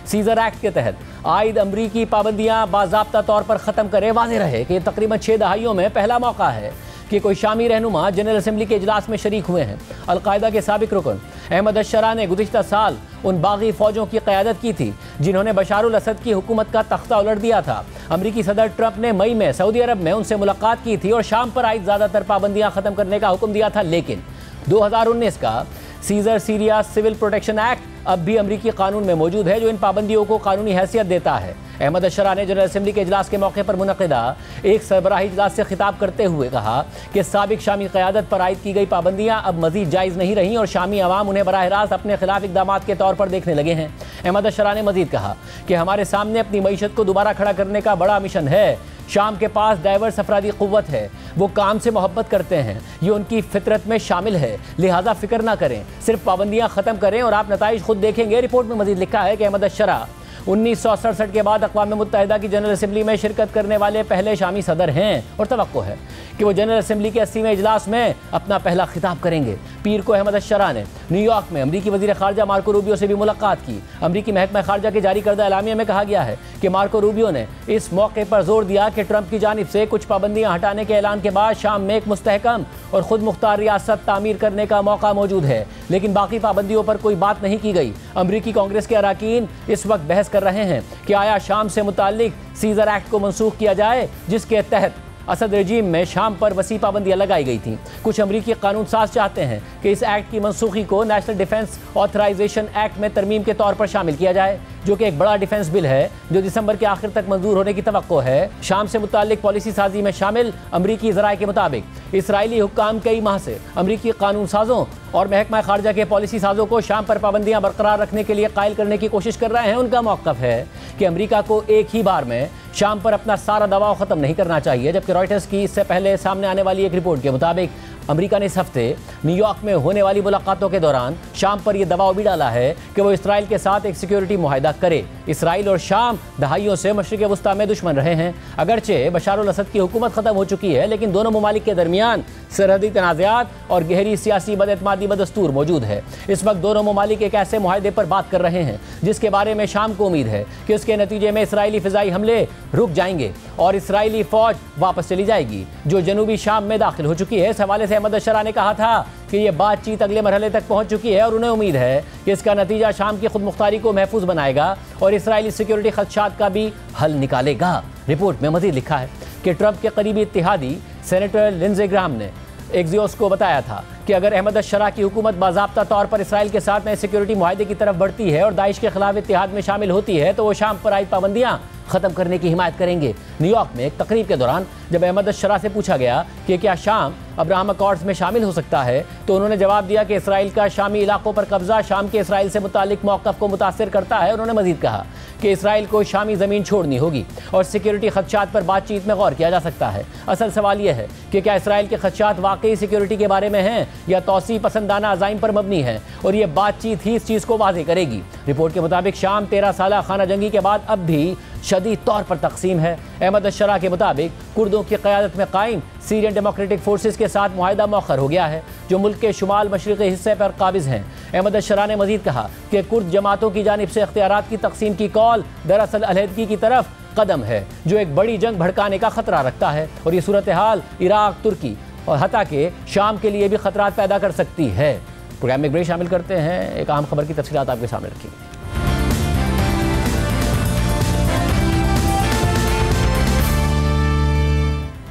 सीज़र एक्ट के तहत आयद अमरीकी पाबंदियाँ बाज़ाब्ता तौर पर ख़त्म करे। वाज़ेह रहे कि तकरीबन 6 दहाइयों में पहला मौका है कि कोई शामी रहनुमा जनरल असम्बली के इजलास में शरीक हुए हैं। अलकायदा के साबिक रुकन अहमद अश-शरा ने गुज़िश्ता साल उन बागी फ़ौजों की क़यादत की थी जिन्होंने बशारुल असद की हुकूमत का तख्ता उलट दिया था। अमरीकी सदर ट्रंप ने मई में सऊदी अरब में उनसे मुलाकात की थी और शाम पर आयद ज़्यादातर पाबंदियाँ ख़त्म करने का हुक्म दिया था, लेकिन 2019 का Caesar Syria civil protection act अब भी अमरीकी कानून में मौजूद है, जो इन पाबंदियों को कानूनी हैसियत देता है। अहमद अश-शरा ने जनरल असम्बली के इजलास के मौके पर मुनक़िदा एक सरबराही इजलास से खिताब करते हुए कहा कि साबिक शामी क़यादत पर आयद की गई पाबंदियाँ अब मज़ीद जायज़ नहीं रहीं और शामी अवाम उन्हें बराह रास्त अपने खिलाफ इक़दाम के तौर पर देखने लगे हैं। अहमद अश-शरा ने मज़ीद कहा कि हमारे सामने अपनी मईशत को दोबारा खड़ा करने का बड़ा मिशन है। शाम के पास डाइवर्स अफरादी क़ुव्वत है, वो काम से मोहब्बत करते हैं, ये उनकी फितरत में शामिल है, लिहाजा फ़िक्र ना करें, सिर्फ पाबंदियाँ ख़त्म करें और आप नताइज खुद देखेंगे। रिपोर्ट में मज़ीद लिखा है कि अहमद अश-शरा 1967 के बाद अक़वाम मुत्तहिदा की जनरल असम्बली में शिरकत करने वाले पहले शामी सदर हैं और तवक्को है कि वो जनरल असम्बली के 80वें इजलास में अपना पहला खिताब करेंगे। पीर को अहमद अश-शरा ने न्यूयॉर्क में अमरीकी वज़ीर ख़ारजा मार्को रूबियो से भी मुलाकात की। अमरीकी महकमा ख़ारजा के जारी करदा एलामिया में कहा गया है कि मार्को रूबियो ने इस मौके पर जोर दिया कि ट्रंप की जानिब से कुछ पाबंदियाँ हटाने के ऐलान के बाद शाम में एक मुस्तहकम और ख़ुद मुख्तार रियासत तामीर करने का मौका मौजूद है, लेकिन बाकी पाबंदियों पर कोई बात नहीं की गई। अमरीकी कांग्रेस के अरकान इस वक्त बहस कर रहे हैं कि आया शाम से मुताल्लिक सीज़र एक्ट को मनसूख किया जाए, जिसके तहत असद रजीम में शाम पर वसी पाबंदियाँ लगाई गई थीं। कुछ अमरीकी कानून साज चाहते हैं कि इस एक्ट की मनसूखी को नेशनल डिफेंस ऑथराइजेशन एक्ट में तरमीम के तौर पर शामिल किया जाए, जो कि एक बड़ा डिफेंस बिल है जो दिसंबर के आखिर तक मंजूर होने की तवक्को है। शाम से मुताल्लिक पॉलिसी साजी में शामिल अमरीकी ज़राए के मुताबिक इसराइली हुक्काम कई माह से अमरीकी कानून साजों और महकमा खारजा के पॉलिसी साजों को शाम पर पाबंदियाँ बरकरार रखने के लिए कायल करने की कोशिश कर रहे हैं। उनका मौक़िफ़ है कि अमरीका को एक ही बार में शाम पर अपना सारा दबाव ख़त्म नहीं करना चाहिए, जबकि रॉयटर्स की इससे पहले सामने आने वाली एक रिपोर्ट के मुताबिक अमेरिका ने इस हफ्ते न्यूयॉर्क में होने वाली मुलाकातों के दौरान शाम पर यह दबाव भी डाला है कि वो इसराइल के साथ एक सिक्योरिटी मुआहदा करे। इसराइल और शाम दहाइयों से मशरिक़ वस्ता में दुश्मन रहे हैं। अगरचे बशार अल असद की हुकूमत ख़त्म हो चुकी है, लेकिन दोनों ममालिक के दरमियान सरहदी तनाज़ात और गहरी सियासी बदएतमादी बदस्तूर मौजूद है। इस वक्त दोनों ममालिक एक ऐसे मुआहदे पर बात कर रहे हैं जिसके बारे में शाम को उम्मीद है कि उसके नतीजे में इसराइली फ़िज़ाई हमले रुक जाएंगे और इसराइली फ़ौज वापस चली जाएगी जो जनूबी शाम में दाखिल हो चुकी है। इस हवाले से अहमद अशरा ने कहा था कि ये बातचीत अगले मरहले तक पहुंच चुकी है और उन्हें उम्मीद है कि इसका नतीजा शाम की खुद मुख्तारी को महफूज बनाएगा और इसराइली सिक्योरिटी खदशात का भी हल निकालेगा। रिपोर्ट में मज़ीद लिखा है कि ट्रंप के करीबी इत्तेहादी सेनेटर लिंडसे ग्राहम ने एक्सियोस को बताया था कि अगर अहमद अशरा की हुकूमत बाज़ाब्ता तौर पर इसराइल के साथ नए सिक्योरिटी मुआहदे की तरफ बढ़ती है और दाइश के खिलाफ इत्तेहाद में शामिल होती है तो वो शाम पर आयद पाबंदियाँ ख़त्म करने की हिमायत करेंगे। न्यूयॉर्क में एक तकरीब के दौरान जब अहमद अशरा से पूछा गया कि क्या शाम अब्राहम अकॉर्ड्स में शामिल हो सकता है तो उन्होंने जवाब दिया कि इसराइल का शामी इलाकों पर कब्जा शाम के इसराइल से मुतालिक मौक़िफ़ को मुतासिर करता है। उन्होंने मज़ीद कहा कि इसराइल को शामी ज़मीन छोड़नी होगी और सिक्योरिटी खदशात पर बातचीत में गौर किया जा सकता है। असल सवाल यह है कि क्या इसराइल के खदशात वाकई सिक्योरिटी के बारे में हैं या तौसी पसंदाना अज़ाइम पर मबनी है और यह बातचीत ही इस चीज़ को वाज़ेह करेगी। रिपोर्ट के मुताबिक शाम 13 साला खाना जंगी के बाद अब भी शदीद तौर पर तकसीम है। अहमद अशरा के मुताबिक कुर्दों की क़यादत में कायम सीरियन डेमोक्रेटिक फोर्सेस के साथ मुआहदा मौखर हो गया है जो मुल्क के शुमाल मशरिक़ी हिस्से पर काबिज़ हैं। अहमद अशरा ने मज़ीद कहा कि कुर्द जमातों की जानिब से इख्तियारात की तकसीम की कॉल दरअसल अलहदगी की तरफ कदम है जो एक बड़ी जंग भड़काने का ख़तरा रखता है और ये सूरत हाल इराक़, तुर्की और हत्ता के शाम के लिए भी ख़तरात पैदा कर सकती है। प्रोग्राम में ब्रेक शामिल करते हैं, एक अहम खबर की तफसीलात आपके सामने रखी।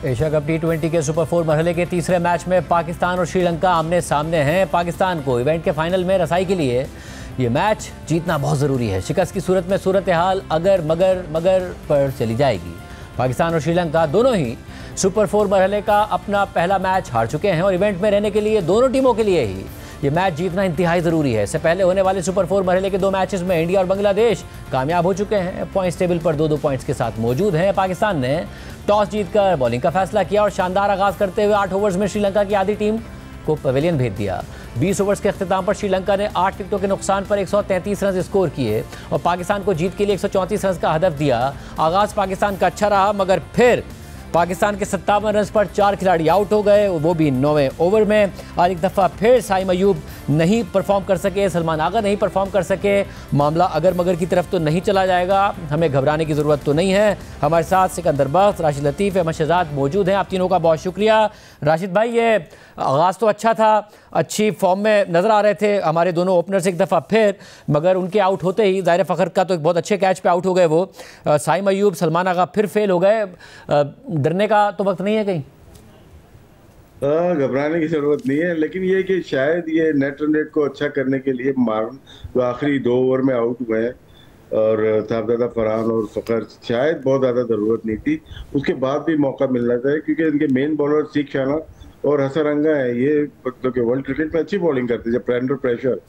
एशिया कप T20 के सुपर 4 मरहले के तीसरे मैच में पाकिस्तान और श्रीलंका आमने सामने हैं। पाकिस्तान को इवेंट के फाइनल में रसाई के लिए ये मैच जीतना बहुत ज़रूरी है। शिकस्त की सूरत में सूरत हाल अगर मगर पर चली जाएगी। पाकिस्तान और श्रीलंका दोनों ही सुपर 4 मरहले का अपना पहला मैच हार चुके हैं और इवेंट में रहने के लिए दोनों टीमों के लिए ही ये मैच जीतना इंतहाई ज़रूरी है। इससे पहले होने वाले सुपर 4 मरहले के 2 मैचेस में इंडिया और बांग्लादेश कामयाब हो चुके हैं, पॉइंट्स टेबल पर 2-2 पॉइंट्स के साथ मौजूद हैं। पाकिस्तान ने टॉस जीतकर बॉलिंग का फैसला किया और शानदार आगाज़ करते हुए 8 ओवर्स में श्रीलंका की आधी टीम को पवेलियन भेज दिया। 20 ओवर्स के अख्तिताम पर श्रीलंका ने 8 विकेटों के नुकसान पर 133 रन स्कोर किए और पाकिस्तान को जीत के लिए 134 रन का हदफ दिया। आगाज़ पाकिस्तान का अच्छा रहा मगर फिर पाकिस्तान के 57 रन पर 4 खिलाड़ी आउट हो गए, वो भी 9वें ओवर में। आज एक दफ़ा फिर साइम अयूब नहीं परफॉर्म कर सके, सलमान आगा नहीं परफॉर्म कर सके। मामला अगर मगर की तरफ तो नहीं चला जाएगा, हमें घबराने की ज़रूरत तो नहीं है। हमारे साथ सिकंदर बख्श, राशिद लतीफ़, अहमद शहजाद मौजूद हैं। आप तीनों का बहुत शुक्रिया। राशिद भाई, ये आगाज़ तो अच्छा था, अच्छी फॉर्म में नज़र आ रहे थे हमारे दोनों ओपनर्स एक दफ़ा फिर, मगर उनके आउट होते ही ज़ाहिर फ़खर का तो एक बहुत अच्छे कैच पे आउट हो गए वो। साइम अयूब, सलमान आगा फिर फेल हो गए। डरने का तो वक्त नहीं है कहीं? घबराने की जरूरत नहीं है, लेकिन ये कि शायद ये नेट रन रेट को अच्छा करने के लिए मार्न जो आखिरी 2 ओवर में आउट हुए हैं और साहबजादा फरहान और फ़खर शायद बहुत ज़्यादा ज़रूरत नहीं थी, उसके बाद भी मौका मिलना चाहिए क्योंकि इनके मेन बॉलर सीख शाना और हसरंगा है, ये मतलब कि वर्ल्ड क्रिकेट में अच्छी बॉलिंग करते हैं। जब अंडर प्रेशर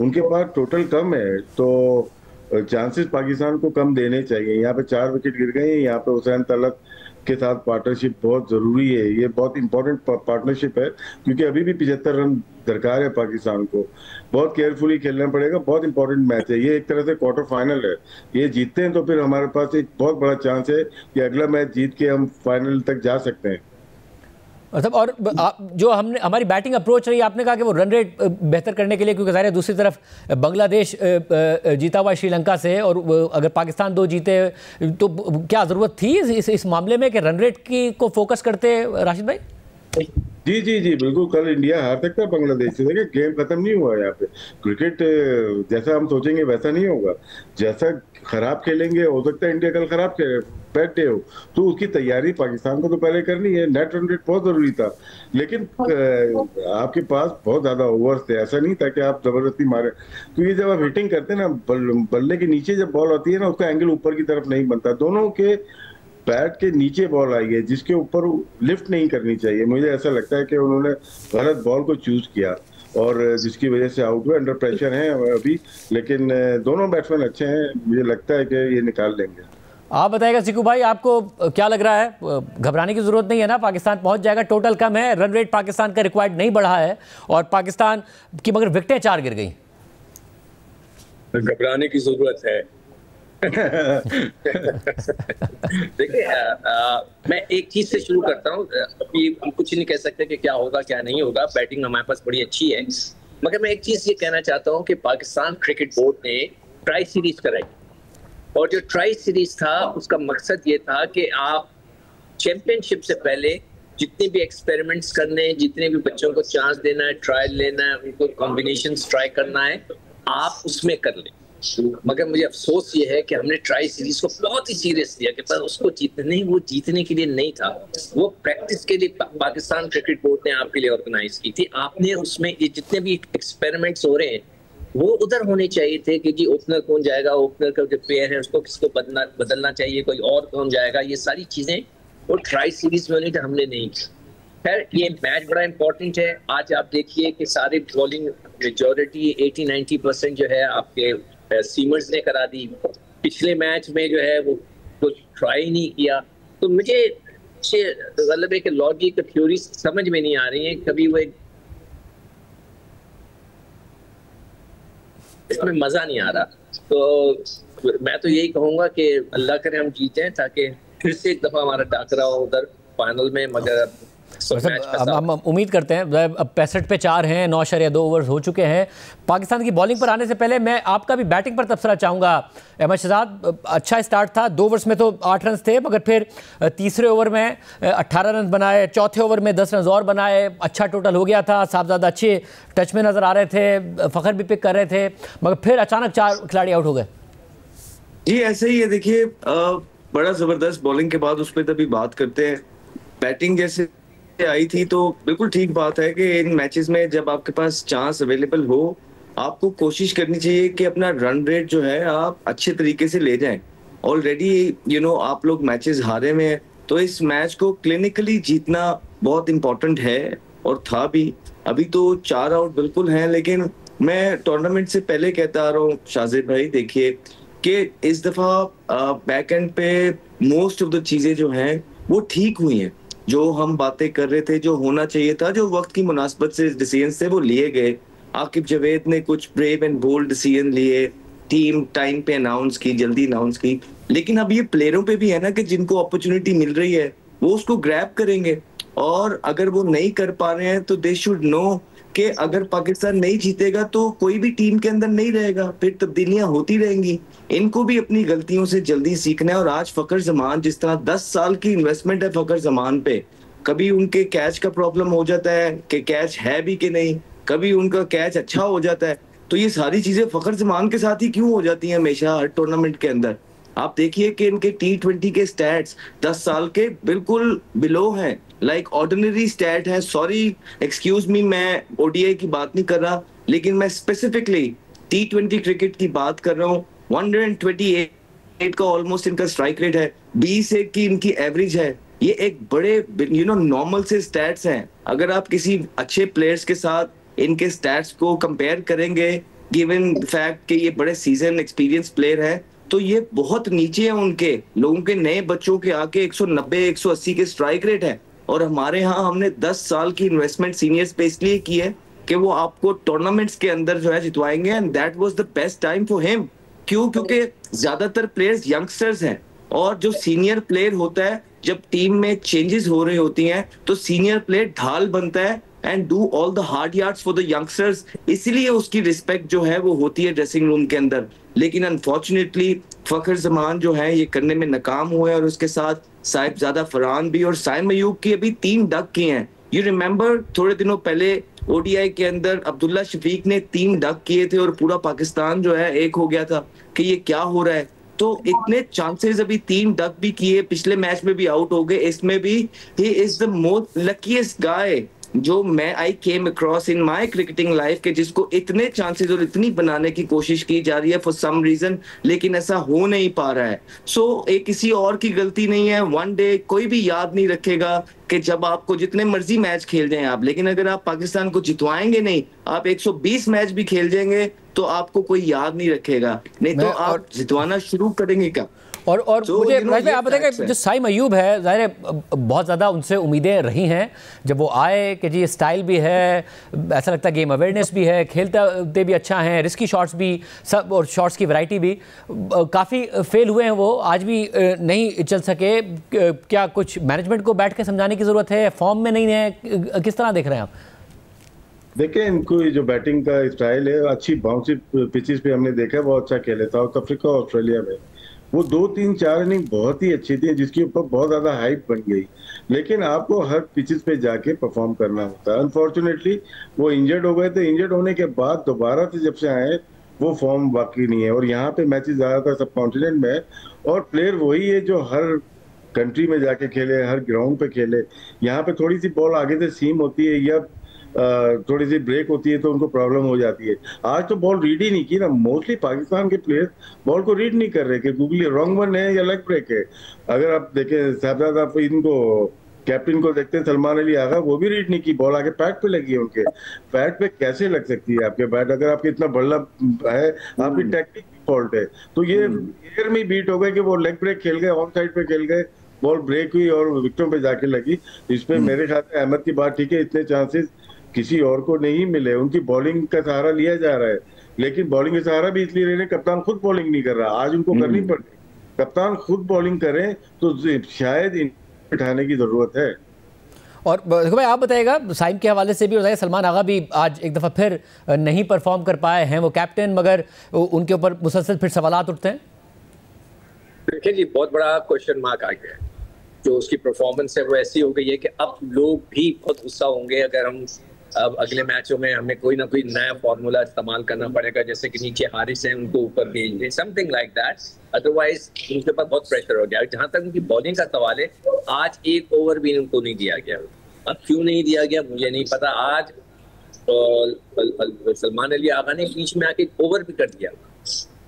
उनके पास टोटल कम है तो चांसेस पाकिस्तान को कम देने चाहिए। यहाँ पे 4 विकेट गिर गए हैं, यहाँ पे हुसैन तलत के साथ पार्टनरशिप बहुत ज़रूरी है। ये बहुत इंपॉर्टेंट पार्टनरशिप है क्योंकि अभी भी 75 रन दरकार है पाकिस्तान को। बहुत केयरफुली खेलना पड़ेगा, बहुत इंपॉर्टेंट मैच है ये। एक तरह से क्वार्टर फाइनल है, ये जीतते हैं तो फिर हमारे पास एक बहुत बड़ा चांस है कि अगला मैच जीत के हम फाइनल तक जा सकते हैं। मतलब और जो हमारी बैटिंग अप्रोच रही, आपने कहा कि वो रन रेट बेहतर करने के लिए, क्योंकि ज़ाहिर है दूसरी तरफ बांग्लादेश जीता हुआ श्रीलंका से और अगर पाकिस्तान 2 जीते तो क्या ज़रूरत थी इस मामले में कि रन रेट की को फोकस करते, राशिद भाई? जी जी जी बिल्कुल, कल इंडिया हार सकता है बांग्लादेश से। देखिए गेम खत्म नहीं हुआ है यहाँ पे। क्रिकेट जैसा हम सोचेंगे वैसा नहीं होगा, जैसा खराब खेलेंगे हो सकता है इंडिया कल खराब खेले, बैड डे हो, तो उसकी तैयारी पाकिस्तान को तो पहले करनी है। नेट रन रेट बहुत जरूरी था, लेकिन आपके पास बहुत ज्यादा ओवर्स थे, ऐसा नहीं था कि आप जबरदस्ती मारे, क्योंकि जब आप हिटिंग करते हैं ना बल्ले के नीचे जब बॉल होती है ना उसका एंगल ऊपर की तरफ नहीं बनता। दोनों के बैट के नीचे बॉल आई है जिसके ऊपर लिफ्ट नहीं करनी चाहिए। मुझे ऐसा लगता है कि उन्होंने गलत बॉल को चूज किया और जिसकी वजह से आउट हुए। अंडर प्रेशर हैं अभी, लेकिन दोनों बैट्समैन अच्छे हैं, मुझे लगता है कि ये निकाल लेंगे। आप बताइएगा सिकू भाई, आपको क्या लग रहा है? घबराने की जरूरत नहीं है ना, पाकिस्तान पहुंच जाएगा, टोटल कम है, रन रेट पाकिस्तान का रिक्वायर्ड नहीं बढ़ा है और पाकिस्तान की मगर विकेटें 4 गिर गई। घबराने की जरूरत है। देखिए, मैं एक चीज से शुरू करता हूँ। अभी हम कुछ नहीं कह सकते कि क्या होगा क्या नहीं होगा, बैटिंग हमारे पास बड़ी अच्छी है, मगर मैं एक चीज ये कहना चाहता हूँ कि पाकिस्तान क्रिकेट बोर्ड ने ट्राई सीरीज कराई और जो ट्राई सीरीज था उसका मकसद ये था कि आप चैंपियनशिप से पहले जितने भी एक्सपेरिमेंट्स करने हैं, जितने भी बच्चों को चांस देना है, ट्रायल लेना है, उनको कॉम्बिनेशंस ट्राई करना है, आप उसमें कर लें। मगर मुझे अफसोस ये है कि हमने ट्राई सीरीज को बहुत ही सीरियस लिया कि पर उसको वो जीतने के लिए नहीं था, वो प्रैक्टिस के लिए पाकिस्तान क्रिकेट बोर्ड ने आपके लिए ऑर्गेनाइज की थी। आपने उसमें ये जितने भी एक्सपेरिमेंट्स हो रहे हैं वो उधर होने चाहिए थे कि जी ओपनर कौन जाएगा, ओपनर का जो प्लेयर है उसको किसको बदलना चाहिए, कोई और कौन जाएगा, ये सारी चीजें वो ट्राई सीरीज में होनी, हमने नहीं की। खैर ये मैच बड़ा इंपॉर्टेंट है। आज आप देखिए कि सारे बॉलिंग मेजॉरिटी 80-90% जो है आपके सीमर्स ने करा दी। पिछले मैच में जो है वो कुछ ट्राई नहीं किया, तो मुझे मतलब है कि लॉजिक थ्योरी समझ में नहीं आ रही है। कभी वो इसमें मजा नहीं आ रहा, तो मैं तो यही कहूंगा कि अल्लाह करे हम जीते ताकि फिर से एक दफा हमारा टाकरा हो उधर फाइनल में। मगर हम उम्मीद करते हैं। अब 65 पे 4 हैं, 9.2 ओवर हो चुके हैं। पाकिस्तान की बॉलिंग पर आने से पहले मैं आपका भी बैटिंग पर तबसरा चाहूँगा। अहमद शहजाद, अच्छा स्टार्ट था, 2 ओवर्स में तो 8 रन थे, मगर फिर तीसरे ओवर में 18 रन बनाए, चौथे ओवर में 10 रन और बनाए, अच्छा टोटल हो गया था। साहबजादा अच्छे टच में नज़र आ रहे थे, फ़खर भी पिक कर रहे थे, मगर फिर अचानक 4 खिलाड़ी आउट हो गए। जी ऐसे ही है, देखिए बड़ा ज़बरदस्त बॉलिंग के बाद उस पर तभी बात करते हैं। बैटिंग जैसे आई थी तो बिल्कुल ठीक बात है कि इन मैचेस में जब आपके पास चांस अवेलेबल हो, आपको कोशिश करनी चाहिए कि अपना रन रेट जो है आप अच्छे तरीके से ले जाएं। ऑलरेडी आप लोग मैचेस हारे हुए हैं, तो इस मैच को क्लिनिकली जीतना बहुत इंपॉर्टेंट है और था भी। अभी तो 4 आउट बिल्कुल हैं, लेकिन मैं टूर्नामेंट से पहले कहता आ रहा हूँ शाजिद भाई, देखिए कि इस दफा बैक एंड पे मोस्ट ऑफ द चीजें जो हैं वो ठीक हुई हैं। जो हम बातें कर रहे थे, जो होना चाहिए था, जो वक्त की मुनासबत से डिसीजन थे वो लिए गए। आकिब जावेद ने कुछ ब्रेव एंड बोल्ड डिसीजन लिए, टीम टाइम पे अनाउंस की, जल्दी अनाउंस की। लेकिन अब ये प्लेयरों पे भी है ना कि जिनको अपॉर्चुनिटी मिल रही है वो उसको ग्रैब करेंगे, और अगर वो नहीं कर पा रहे हैं तो दे शुड नो कि अगर पाकिस्तान नहीं जीतेगा तो कोई भी टीम के अंदर नहीं रहेगा, फिर तब्दीलियां होती रहेंगी। इनको भी अपनी गलतियों से जल्दी सीखना है। और आज फखर जमान जिस तरह 10 साल की इन्वेस्टमेंट है फखर जमान पे, कभी उनके कैच का प्रॉब्लम हो जाता है कि कैच है भी कि नहीं, कभी उनका कैच अच्छा हो जाता है, तो ये सारी चीजें फखर जमान के साथ ही क्यों हो जाती हैं हमेशा हर टूर्नामेंट के अंदर। आप देखिए कि इनके T20 के स्टैट्स 10 साल के बिल्कुल बिलो हैं, लाइक ऑर्डिनरी स्टैट है। सॉरी एक्सक्यूज मी, मैं ODI की बात नहीं कर रहा, लेकिन मैं स्पेसिफिकली T20 क्रिकेट की बात कर रहा हूँ। 128 का ऑलमोस्ट इनका स्ट्राइक रेट है, 20 की इनकी एवरेज है। ये एक बड़े नॉर्मल से स्टैट्स हैं। अगर आप किसी अच्छे प्लेयर्स के साथ इनके स्टैट्स को कंपेयर करेंगे, गिवन फैक्ट कि ये बड़े सीजन एक्सपीरियंस प्लेयर है, तो ये बहुत नीचे है उनके लोगों के, नए बच्चों के आके 190-180 के स्ट्राइक रेट है। और हमारे यहाँ हमने 10 साल की इन्वेस्टमेंट सीनियर्स पे इसलिए की है कि वो आपको टूर्नामेंट्स के अंदर जो है जितवाएंगे, and that was the best time for him. क्यों? क्योंकि ज्यादातर प्लेयर्स यंगस्टर्स हैं, और जो सीनियर प्लेयर होता है, जब टीम में चेंजेस हो रही होती हैं तो सीनियर प्लेयर ढाल बनता है and do all the hard yards for the youngsters, इसलिए उसकी रिस्पेक्ट जो है वो होती है ड्रेसिंग रूम के अंदर। लेकिन अनफॉर्चुनेटली फखर जमान जो है ये करने में नाकाम हुए, और उसके साथ साहिबजादा फरहान भी, और साइम अयूब की अभी 3 डक किए हैं। यू रिमेम्बर थोड़े दिनों पहले ODI के अंदर अब्दुल्ला शफीक ने 3 डक किए थे और पूरा पाकिस्तान जो है एक हो गया था कि ये क्या हो रहा है। तो इतने चांसेस, अभी 3 डक भी किए, पिछले मैच में भी आउट हो गए, इसमें भी he is the most luckiest guy जो मैं I came across in my cricketing life के, जिसको इतने चांसेस और इतनी बनाने की कोशिश की जा रही है फॉर सम रीजन, लेकिन ऐसा हो नहीं पा रहा है। सो एक किसी और की गलती नहीं है। वन डे कोई भी याद नहीं रखेगा कि जब आपको जितने मर्जी मैच खेल जाएं आप, लेकिन अगर आप पाकिस्तान को जितवाएंगे नहीं, आप 120 मैच भी खेल जाएंगे तो आपको कोई याद नहीं रखेगा, नहीं तो आप जितवाना शुरू करेंगे क्या? और So, मुझे you know, राज भाई आप बताएंगे, जो साइम अयूब है, ज़ाहिर है बहुत ज़्यादा उनसे उम्मीदें रही हैं जब वो आए कि जी स्टाइल भी है, ऐसा लगता है गेम अवेयरनेस भी है, खेलते भी अच्छा हैं, रिस्की शॉट्स भी सब, और शॉट्स की वैरायटी भी। काफ़ी फेल हुए हैं वो, आज भी नहीं चल सके। क्या कुछ मैनेजमेंट को बैठ के समझाने की ज़रूरत है, फॉर्म में नहीं है, किस तरह देख रहे हैं आप? देखिए, इनको ये जो बैटिंग का स्टाइल है, अच्छी बाउंसी पिचेस पे हमने देखा है, बहुत अच्छा खेले। साउथ अफ्रीका और ऑस्ट्रेलिया में वो 2-3-4 इनिंग बहुत ही अच्छी थी, जिसके ऊपर बहुत ज्यादा हाइप बन गई। लेकिन आपको हर पिचेस पे जाके परफॉर्म करना होता है। अनफॉर्चुनेटली वो इंजर्ड हो गए थे। इंजर्ड होने के बाद दोबारा से जब से आए, वो फॉर्म बाकी नहीं है। और यहाँ पे मैचेस ज्यादातर सब कॉन्टिनेंट में है, और प्लेयर वही है जो हर कंट्री में जाके खेले, हर ग्राउंड पे खेले। यहाँ पे थोड़ी सी बॉल आगे से सीम होती है या थोड़ी सी ब्रेक होती है तो उनको प्रॉब्लम हो जाती है। आज तो बॉल रीड ही नहीं की ना। मोस्टली पाकिस्तान के प्लेयर बॉल को रीड नहीं कर रहे कि गूगली रॉन्ग वन है या लेग ब्रेक है। अगर आप देखें साहबजादा, आप इनको कैप्टन को देखते हैं, सलमान अली आगा, वो भी रीड नहीं की, बॉल आगे पैड पे लगी है। उनके पैड पे कैसे लग सकती है आपके बैट, अगर आपके इतना बड़ा है, आपकी टेक्निक फॉल्ट है। तो ये एयर में बीट हो गए कि वो लेग ब्रेक खेल गए, ऑन साइड पे खेल गए, बॉल ब्रेक हुई और विकेटों पे जाके लगी। इसमें मेरे ख्याल से अहमद की बात ठीक है, इतने चांसेस किसी और को नहीं मिले। उनकी बॉलिंग का सहारा लिया जा रहा है, लेकिन बॉलिंग का सहारा भी इसलिए ले रहे हैं, कप्तान खुद बॉलिंग नहीं कर रहा। आज उनको करनी पड़ रही। कप्तान खुद बॉलिंग करें तो शायद उठाने की जरूरत है। और देखो भाई, आप बताइएगा साइम के हवाले से भी, और सलमान आगा भी आज एक दफ़ा फिर नहीं परफॉर्म कर पाए हैं, वो कैप्टन, मगर उनके ऊपर मुसलसल फिर सवालात उठते हैं। देखिए जी, बहुत बड़ा क्वेश्चन मार्क आ गया है। जो उसकी परफॉर्मेंस है वो ऐसी हो गई है कि अब लोग भी बहुत गुस्सा होंगे अगर हम अब अगले मैचों में हमें कोई ना कोई नया फॉर्मूला इस्तेमाल करना पड़ेगा, जैसे कि नीचे हारिस हैं उनको ऊपर भेज दें, समथिंग लाइक दैट। अदरवाइज उनके पास बहुत प्रेशर हो गया। जहां तक उनकी बॉलिंग का सवाल है, आज एक ओवर भी उनको नहीं दिया गया। अब क्यों नहीं दिया गया मुझे नहीं पता। आज सलमान अली आगा ने बीच में आके ओवर भी कर दिया,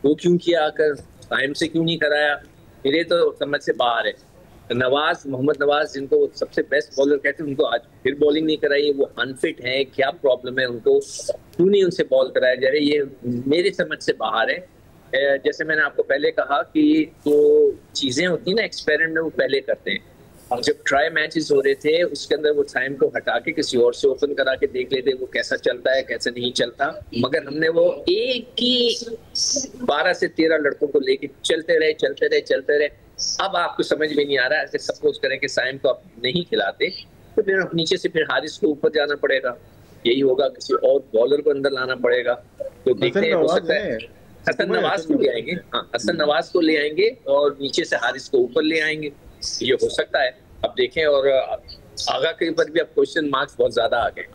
वो क्यों किया, आकर टाइम से क्यों नहीं कराया, मेरे तो समझ से बाहर है। मोहम्मद नवाज, जिनको सबसे बेस्ट बॉलर कहते हैं, उनको आज फिर बॉलिंग नहीं कराई। वो अनफिट है, क्या प्रॉब्लम है उनको, क्यों नहीं उनसे बॉल कराया जा रहा है, ये मेरी समझ से बाहर है। जैसे मैंने आपको पहले कहा कि जो चीजें होती है ना एक्सपेरिमेंट में, वो पहले करते हैं। जब ट्राई मैचेस हो रहे थे उसके अंदर वो टाइम को हटा के किसी और से ओपन करा के देख लेते वो कैसा चलता है कैसे नहीं चलता। मगर हमने वो एक ही 12 से 13 लड़कों को लेके चलते रहे। अब आपको समझ में नहीं आ रहा है, सपोज करें कि साइम को आप नहीं खिलाते तो फिर नीचे से फिर हारिस को ऊपर जाना पड़ेगा, यही होगा, किसी और बॉलर को अंदर लाना पड़ेगा। तो देखते हैं, हो सकता है हसन नवाज को ले आएंगे। हाँ, हसन नवाज को ले आएंगे और नीचे से हारिस को ऊपर ले आएंगे, ये हो सकता है। अब देखें। और आगा के ऊपर भी अब क्वेश्चन मार्क्स बहुत ज्यादा आ गए,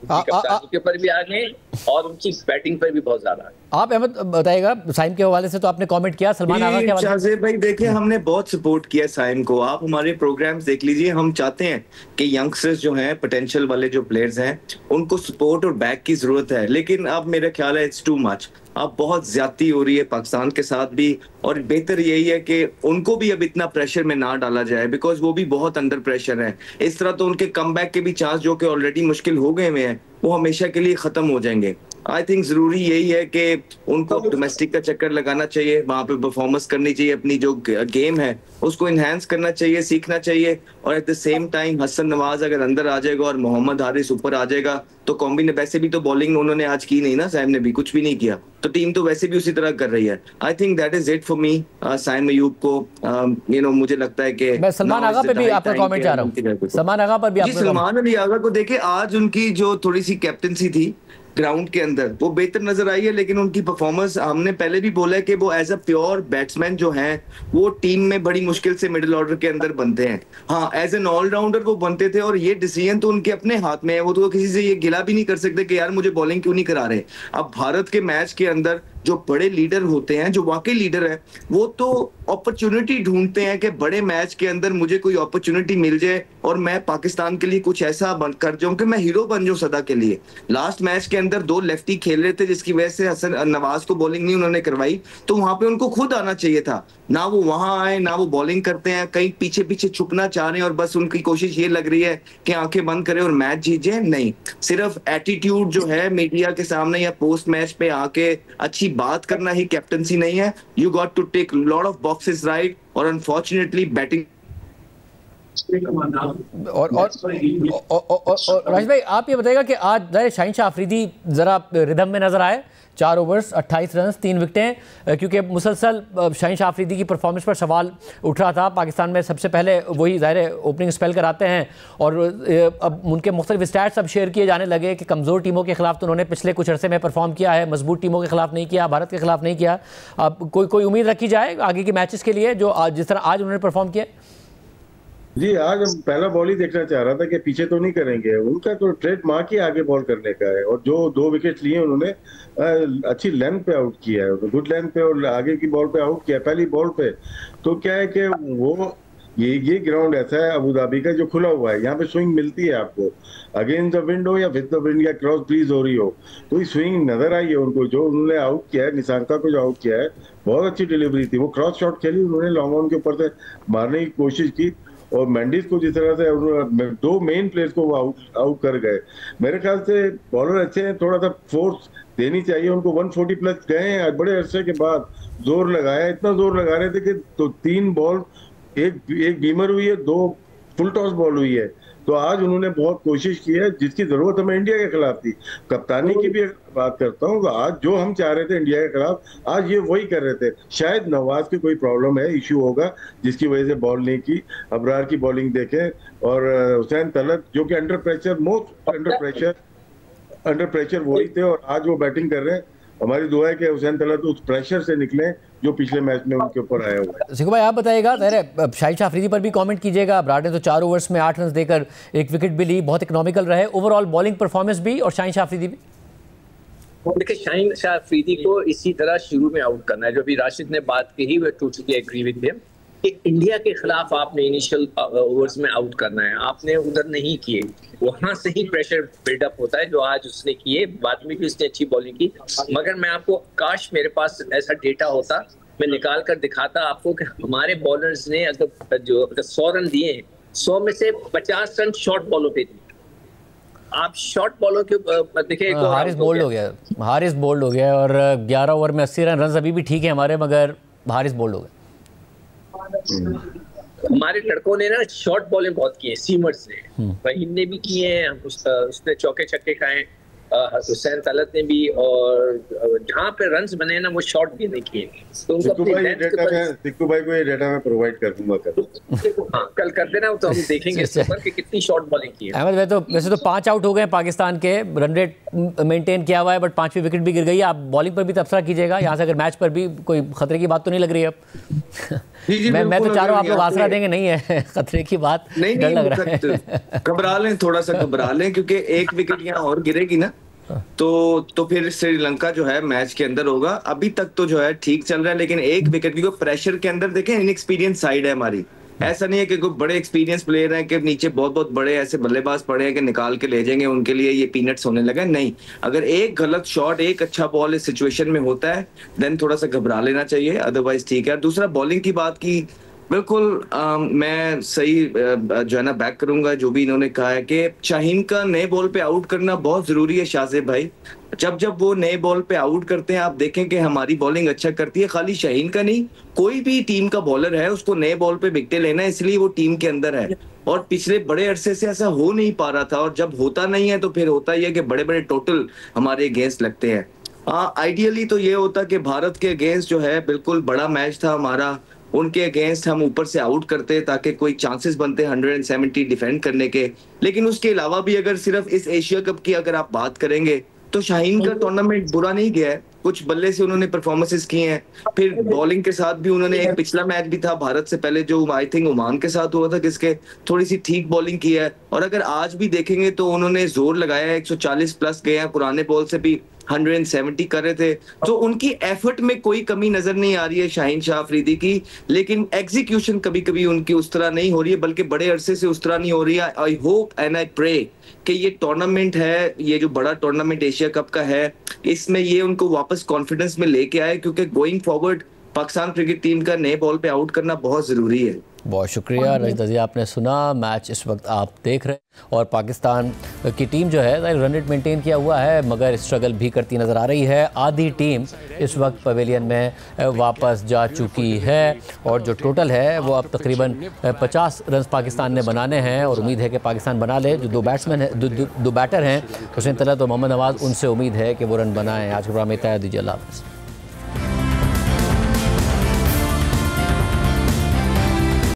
कप्तानी के ऊपर भी आ गए और उनकी बैटिंग पर भी बहुत ज्यादा आ गए। आप अहमद बताइएगा, साइम के हवाले से तो आपने कमेंट किया, सलमान आगा के हवाले से भाई देखिए, हमने बहुत सपोर्ट किया साइम को। आप हमारे प्रोग्राम्स देख लीजिए, हम चाहते हैं कि यंगस्टर्स जो हैं, पोटेंशियल वाले जो प्लेयर्स हैं, उनको सपोर्ट और बैक की जरूरत है। लेकिन अब मेरा ख्याल है इट्स टू मच, अब बहुत ज्यादती हो रही है पाकिस्तान के साथ भी। और बेहतर यही है कि उनको भी अब इतना प्रेशर में ना डाला जाए, बिकॉज वो भी बहुत अंडर प्रेशर है। इस तरह तो उनके कमबैक के भी चांस, जो कि ऑलरेडी मुश्किल हो गए हैं, वो हमेशा के लिए खत्म हो जाएंगे। आई थिंक जरूरी यही है कि उनको डोमेस्टिक का चक्कर लगाना चाहिए, वहां पे परफॉर्मेंस करनी चाहिए, अपनी जो गेम है उसको इनहेंस करना चाहिए, सीखना चाहिए। और at the same time Hasan Nawaz अगर अंदर आ जाएगा और मोहम्मद हारिस ऊपर आ जाएगा तो कॉम्बी ने, वैसे भी तो बॉलिंग उन्होंने आज की नहीं ना, साइम ने भी कुछ भी नहीं किया, तो टीम तो वैसे भी उसी तरह कर रही है। I think that is it for me. Saim Ayub को मुझे लगता है कि मैं सलमान आगा पे भी आपका कमेंट चाह रहा हूं। सलमान आगा पर भी सलमान अली आगा को देखे, आज उनकी जो थोड़ी सी कैप्टनसी थी ग्राउंड के अंदर वो बेहतर नजर आई है। लेकिन उनकी परफॉर्मेंस, हमने पहले भी बोला है कि वो एज अ प्योर बैट्समैन जो हैं वो टीम में बड़ी मुश्किल से मिडिल ऑर्डर के अंदर बनते हैं। हाँ, एज एन ऑलराउंडर वो बनते थे और ये डिसीजन तो उनके अपने हाथ में है। वो तो किसी से ये गिला भी नहीं कर सकते कि यार मुझे बॉलिंग क्यों नहीं करा रहे। अब भारत के मैच के अंदर जो बड़े लीडर होते हैं, जो वाकई लीडर है, वो तो अपॉर्चुनिटी ढूंढते हैं कि बड़े मैच के अंदर मुझे कोई अपॉर्चुनिटी मिल जाए और मैं पाकिस्तान के लिए कुछ ऐसा कर जाऊं कि मैं हीरो बन जाऊं सदा के लिए। लास्ट मैच के अंदर 2 लेफ्टी खेल रहे थे जिसकी वजह से हसन नवाज को बॉलिंग नहीं उन्होंने करवाई, तो वहां पे उनको खुद आना चाहिए था। ना वो वहां आए, ना वो बॉलिंग करते हैं, कहीं पीछे पीछे छुपना चाह रहे हैं और बस उनकी कोशिश ये लग रही है कि आंखें बंद करें और मैच जीत जाए। नहीं, सिर्फ एटीट्यूड जो है मीडिया के सामने या पोस्ट मैच पे आके अच्छी बात करना ही कैप्टनसी नहीं है। You got to take lot of boxes right और अनफॉर्चुनेटली बैटिंग और राजेश भाई आप ये बताइएगा कि आज शाहीन शाह अफरीदी जरा रिदम में नजर आए, 4 ओवर्स 28 रन 3 विकेटें, क्योंकि मुसलसल शाहीन शाह अफरीदी की परफॉर्मेंस पर सवाल उठ रहा था। पाकिस्तान में सबसे पहले वही ज़ाहिर ओपनिंग स्पेल कराते हैं और अब उनके मुख्तलिफ स्टैट्स अब शेयर किए जाने लगे कि कमज़ोर टीमों के खिलाफ तो उन्होंने पिछले कुछ अरसे में परफॉर्म किया है, मजबूत टीमों के खिलाफ नहीं किया, भारत के खिलाफ नहीं किया। अब कोई उम्मीद रखी जाए आगे के मैचेस के लिए जो जिस तरह आज उन्होंने परफॉर्म किया? जी, आज हम पहला बॉल ही देखना चाह रहा था कि पीछे तो नहीं करेंगे, उनका तो ट्रेड मार्क ही आगे बॉल करने का है। और जो 2 विकेट लिए उन्होंने अच्छी लेंथ पे आउट किया है, गुड लेंथ पे और आगे की बॉल पे आउट किया पहली बॉल पे। तो क्या है कि वो ये ग्राउंड ऐसा है अबू धाबी का जो खुला हुआ है, यहाँ पे स्विंग मिलती है आपको, अगेंस्ट द विंड हो या विद द विंड या क्रॉस ब्रीज हो रही हो, तो ये स्विंग नजर आई है उनको। जो उन्होंने आउट किया है, निशांका को जो आउट किया है, बहुत अच्छी डिलीवरी थी। वो क्रॉस शॉट खेली उन्होंने, लॉन्ग ऑन के ऊपर से मारने की कोशिश की और मेंडिस को जिस तरह से 2 मेन प्लेयर्स को आउट कर गए। मेरे ख्याल से बॉलर अच्छे हैं, थोड़ा सा फोर्स देनी चाहिए उनको। 140 प्लस गए हैं बड़े अरसे के बाद, जोर लगाया, इतना जोर लगा रहे थे कि तो 3 बॉल, एक बीमर हुई है, 2 फुल टॉस बॉल हुई है। तो आज उन्होंने बहुत कोशिश की है, जिसकी जरूरत हमें इंडिया के खिलाफ थी। कप्तानी की भी बात करता हूँ, आज जो हम चाह रहे थे इंडिया के खिलाफ, आज ये वही कर रहे थे। शायद नवाज की कोई प्रॉब्लम है, इश्यू होगा, जिसकी वजह से बॉल नहीं की। अबरार की बॉलिंग देखें और हुसैन तलत जो कि अंडर प्रेशर वही थे और आज वो बैटिंग कर रहे हैं। हमारी दुआ है कि हुसैन तलत उस प्रेशर से निकले जो पिछले मैच में उनके ऊपर आया हुआ है। सिकू भाई आप बताइएगा, शाहीन शाह अफरीदी पर भी कमेंट कीजिएगा। अबरार ने तो 4 ओवर्स में 8 रन देकर 1 विकेट भी ली, बहुत इकोनॉमिकल रहे ओवरऑल बॉलिंग परफॉर्मेंस भी, और शाहीन शाह अफरीदी भी। देखिए, शाहीन शाह अफरीदी को इसी तरह शुरू में आउट करना है। जो भी राशिद ने बात कही वो टोटली एग्री विद हिम कि इंडिया के खिलाफ आपने इनिशियल ओवर्स में आउट करना है, आपने उधर नहीं किए, वहां से ही प्रेशर बिल्डअप होता है जो आज उसने किए। बाद में भी उसने अच्छी बॉलिंग की, मगर मैं आपको, काश मेरे पास ऐसा डेटा होता, मैं निकाल कर दिखाता आपको कि हमारे बॉलर्स ने अगर 100 रन दिए, 100 में से 50 रन शॉर्ट बॉलों पे दिए। आप शॉर्ट बॉलों के देखिए, हारिस बोल्ड हो गया और 11 ओवर में 80 रन अभी भी ठीक है हमारे, मगर हारिस बोल्ड हो गया। हमारे लड़कों ने ना शॉर्ट बॉलिंग बहुत की है, सीमर्स ने, फहीम ने भी किए हैं, उसने चौके छक्के खाए, हुसैन तलत ने भी, और जहाँ पे रन्स बने ना वो शॉट भी नहीं किए। तो सिक्कू भाई को ये डेटा मैं प्रोवाइड कर दूंगा कल कर देना, तो हम देखेंगे इस पर कि कितनी शॉट बॉलिंग की है। अहमद वैसे तो 5 आउट हो गए पाकिस्तान के, रन रेट मेंटेन किया हुआ है, बट 5वीं विकेट भी गिर गई है। आप बॉलिंग पर भी तबसरा कीजिएगा यहाँ से, अगर मैच पर भी कोई खतरे की बात तो नहीं लग रही है अब? मैं तो चाह रहा हूँ आप लोग आसरा देंगे, नहीं है खतरे की बात, डर लग रहा है। घबरा लें, थोड़ा सा घबरा लें, क्योंकि 1 विकेट यहाँ और गिरेगी ना तो फिर श्रीलंका जो है मैच के अंदर होगा। अभी तक तो जो है ठीक चल रहा है, लेकिन 1 विकेट की प्रेशर के अंदर देखें, इनएक्सपीरियंस साइड है हमारी। ऐसा नहीं है कि कोई बड़े एक्सपीरियंस प्लेयर हैं कि नीचे बहुत बहुत बड़े ऐसे बल्लेबाज पड़े हैं कि निकाल के ले जाएंगे, उनके लिए ये पीनट्स होने लगा। नहीं, अगर एक गलत शॉट, एक अच्छा बॉल इस सिचुएशन में होता है, देन थोड़ा सा घबरा लेना चाहिए, अदरवाइज ठीक है। दूसरा, बॉलिंग की बात की, बिल्कुल मैं सही जो है ना बैक करूंगा जो भी इन्होंने कहा है कि शाहीन का नए बॉल पे आउट करना बहुत जरूरी है। शाहजेब भाई, जब वो नए बॉल पे आउट करते हैं, आप देखें कि हमारी बॉलिंग अच्छा करती है। खाली शाहीन का नहीं, कोई भी टीम का बॉलर है, उसको नए बॉल पे विकेटें लेना है, इसलिए वो टीम के अंदर है। और पिछले बड़े अरसे से ऐसा हो नहीं पा रहा था, और जब होता नहीं है तो फिर होता ही है कि बड़े बड़े टोटल हमारे अगेंस्ट लगते हैं। आइडियली तो ये होता कि भारत के अगेंस्ट जो है बिल्कुल बड़ा मैच था हमारा, उनके अगेंस्ट हम ऊपर से आउट करते ताकि कोई चांसेस बनते 170 डिफेंड करने के। लेकिन उसके अलावा भी अगर सिर्फ इस एशिया कप की अगर आप बात करेंगे तो शाहीन का टूर्नामेंट बुरा नहीं गया है। कुछ बल्ले से उन्होंने परफॉर्मेंसेस किए हैं, फिर बॉलिंग के साथ भी उन्होंने, एक पिछला मैच भी था भारत से पहले जो आई थिंक ओमान के साथ हुआ था, किसके थोड़ी सी ठीक बॉलिंग की है। और अगर आज भी देखेंगे तो उन्होंने जोर लगाया है, 140 प्लस गए हैं, पुराने बॉल से भी 170 कर रहे थे। तो उनकी एफर्ट में कोई कमी नजर नहीं आ रही है शाहीन शाह अफरीदी की, लेकिन एग्जीक्यूशन कभी कभी उनकी उस तरह नहीं हो रही है, बल्कि बड़े अरसे से उस तरह नहीं हो रही है। I hope and I pray कि ये टूर्नामेंट है, ये जो बड़ा टूर्नामेंट एशिया कप का है, इसमें ये उनको वापस कॉन्फिडेंस में लेके आए, क्योंकि going forward Pakistan cricket team का नए बॉल पे आउट करना बहुत जरूरी है। बहुत शुक्रिया रजत अज़ी, आपने सुना मैच इस वक्त आप देख रहे हैं। और पाकिस्तान की टीम जो है रन रेट मेंटेन किया हुआ है मगर स्ट्रगल भी करती नज़र आ रही है। आधी टीम इस वक्त पवेलियन में वापस जा चुकी है और जो टोटल है वो अब तकरीबन 50 रन पाकिस्तान ने बनाने हैं और उम्मीद है कि पाकिस्तान बना ले। जो दो बैट्समैन हैं, दो बैटर हैं, हुसैन तलत और मोहम्मद नवाज़, उनसे उम्मीद है कि वो रन बनाएं। आज के प्रोग्राम में इतना दीजिए, अल्लाह हाफ़िज़।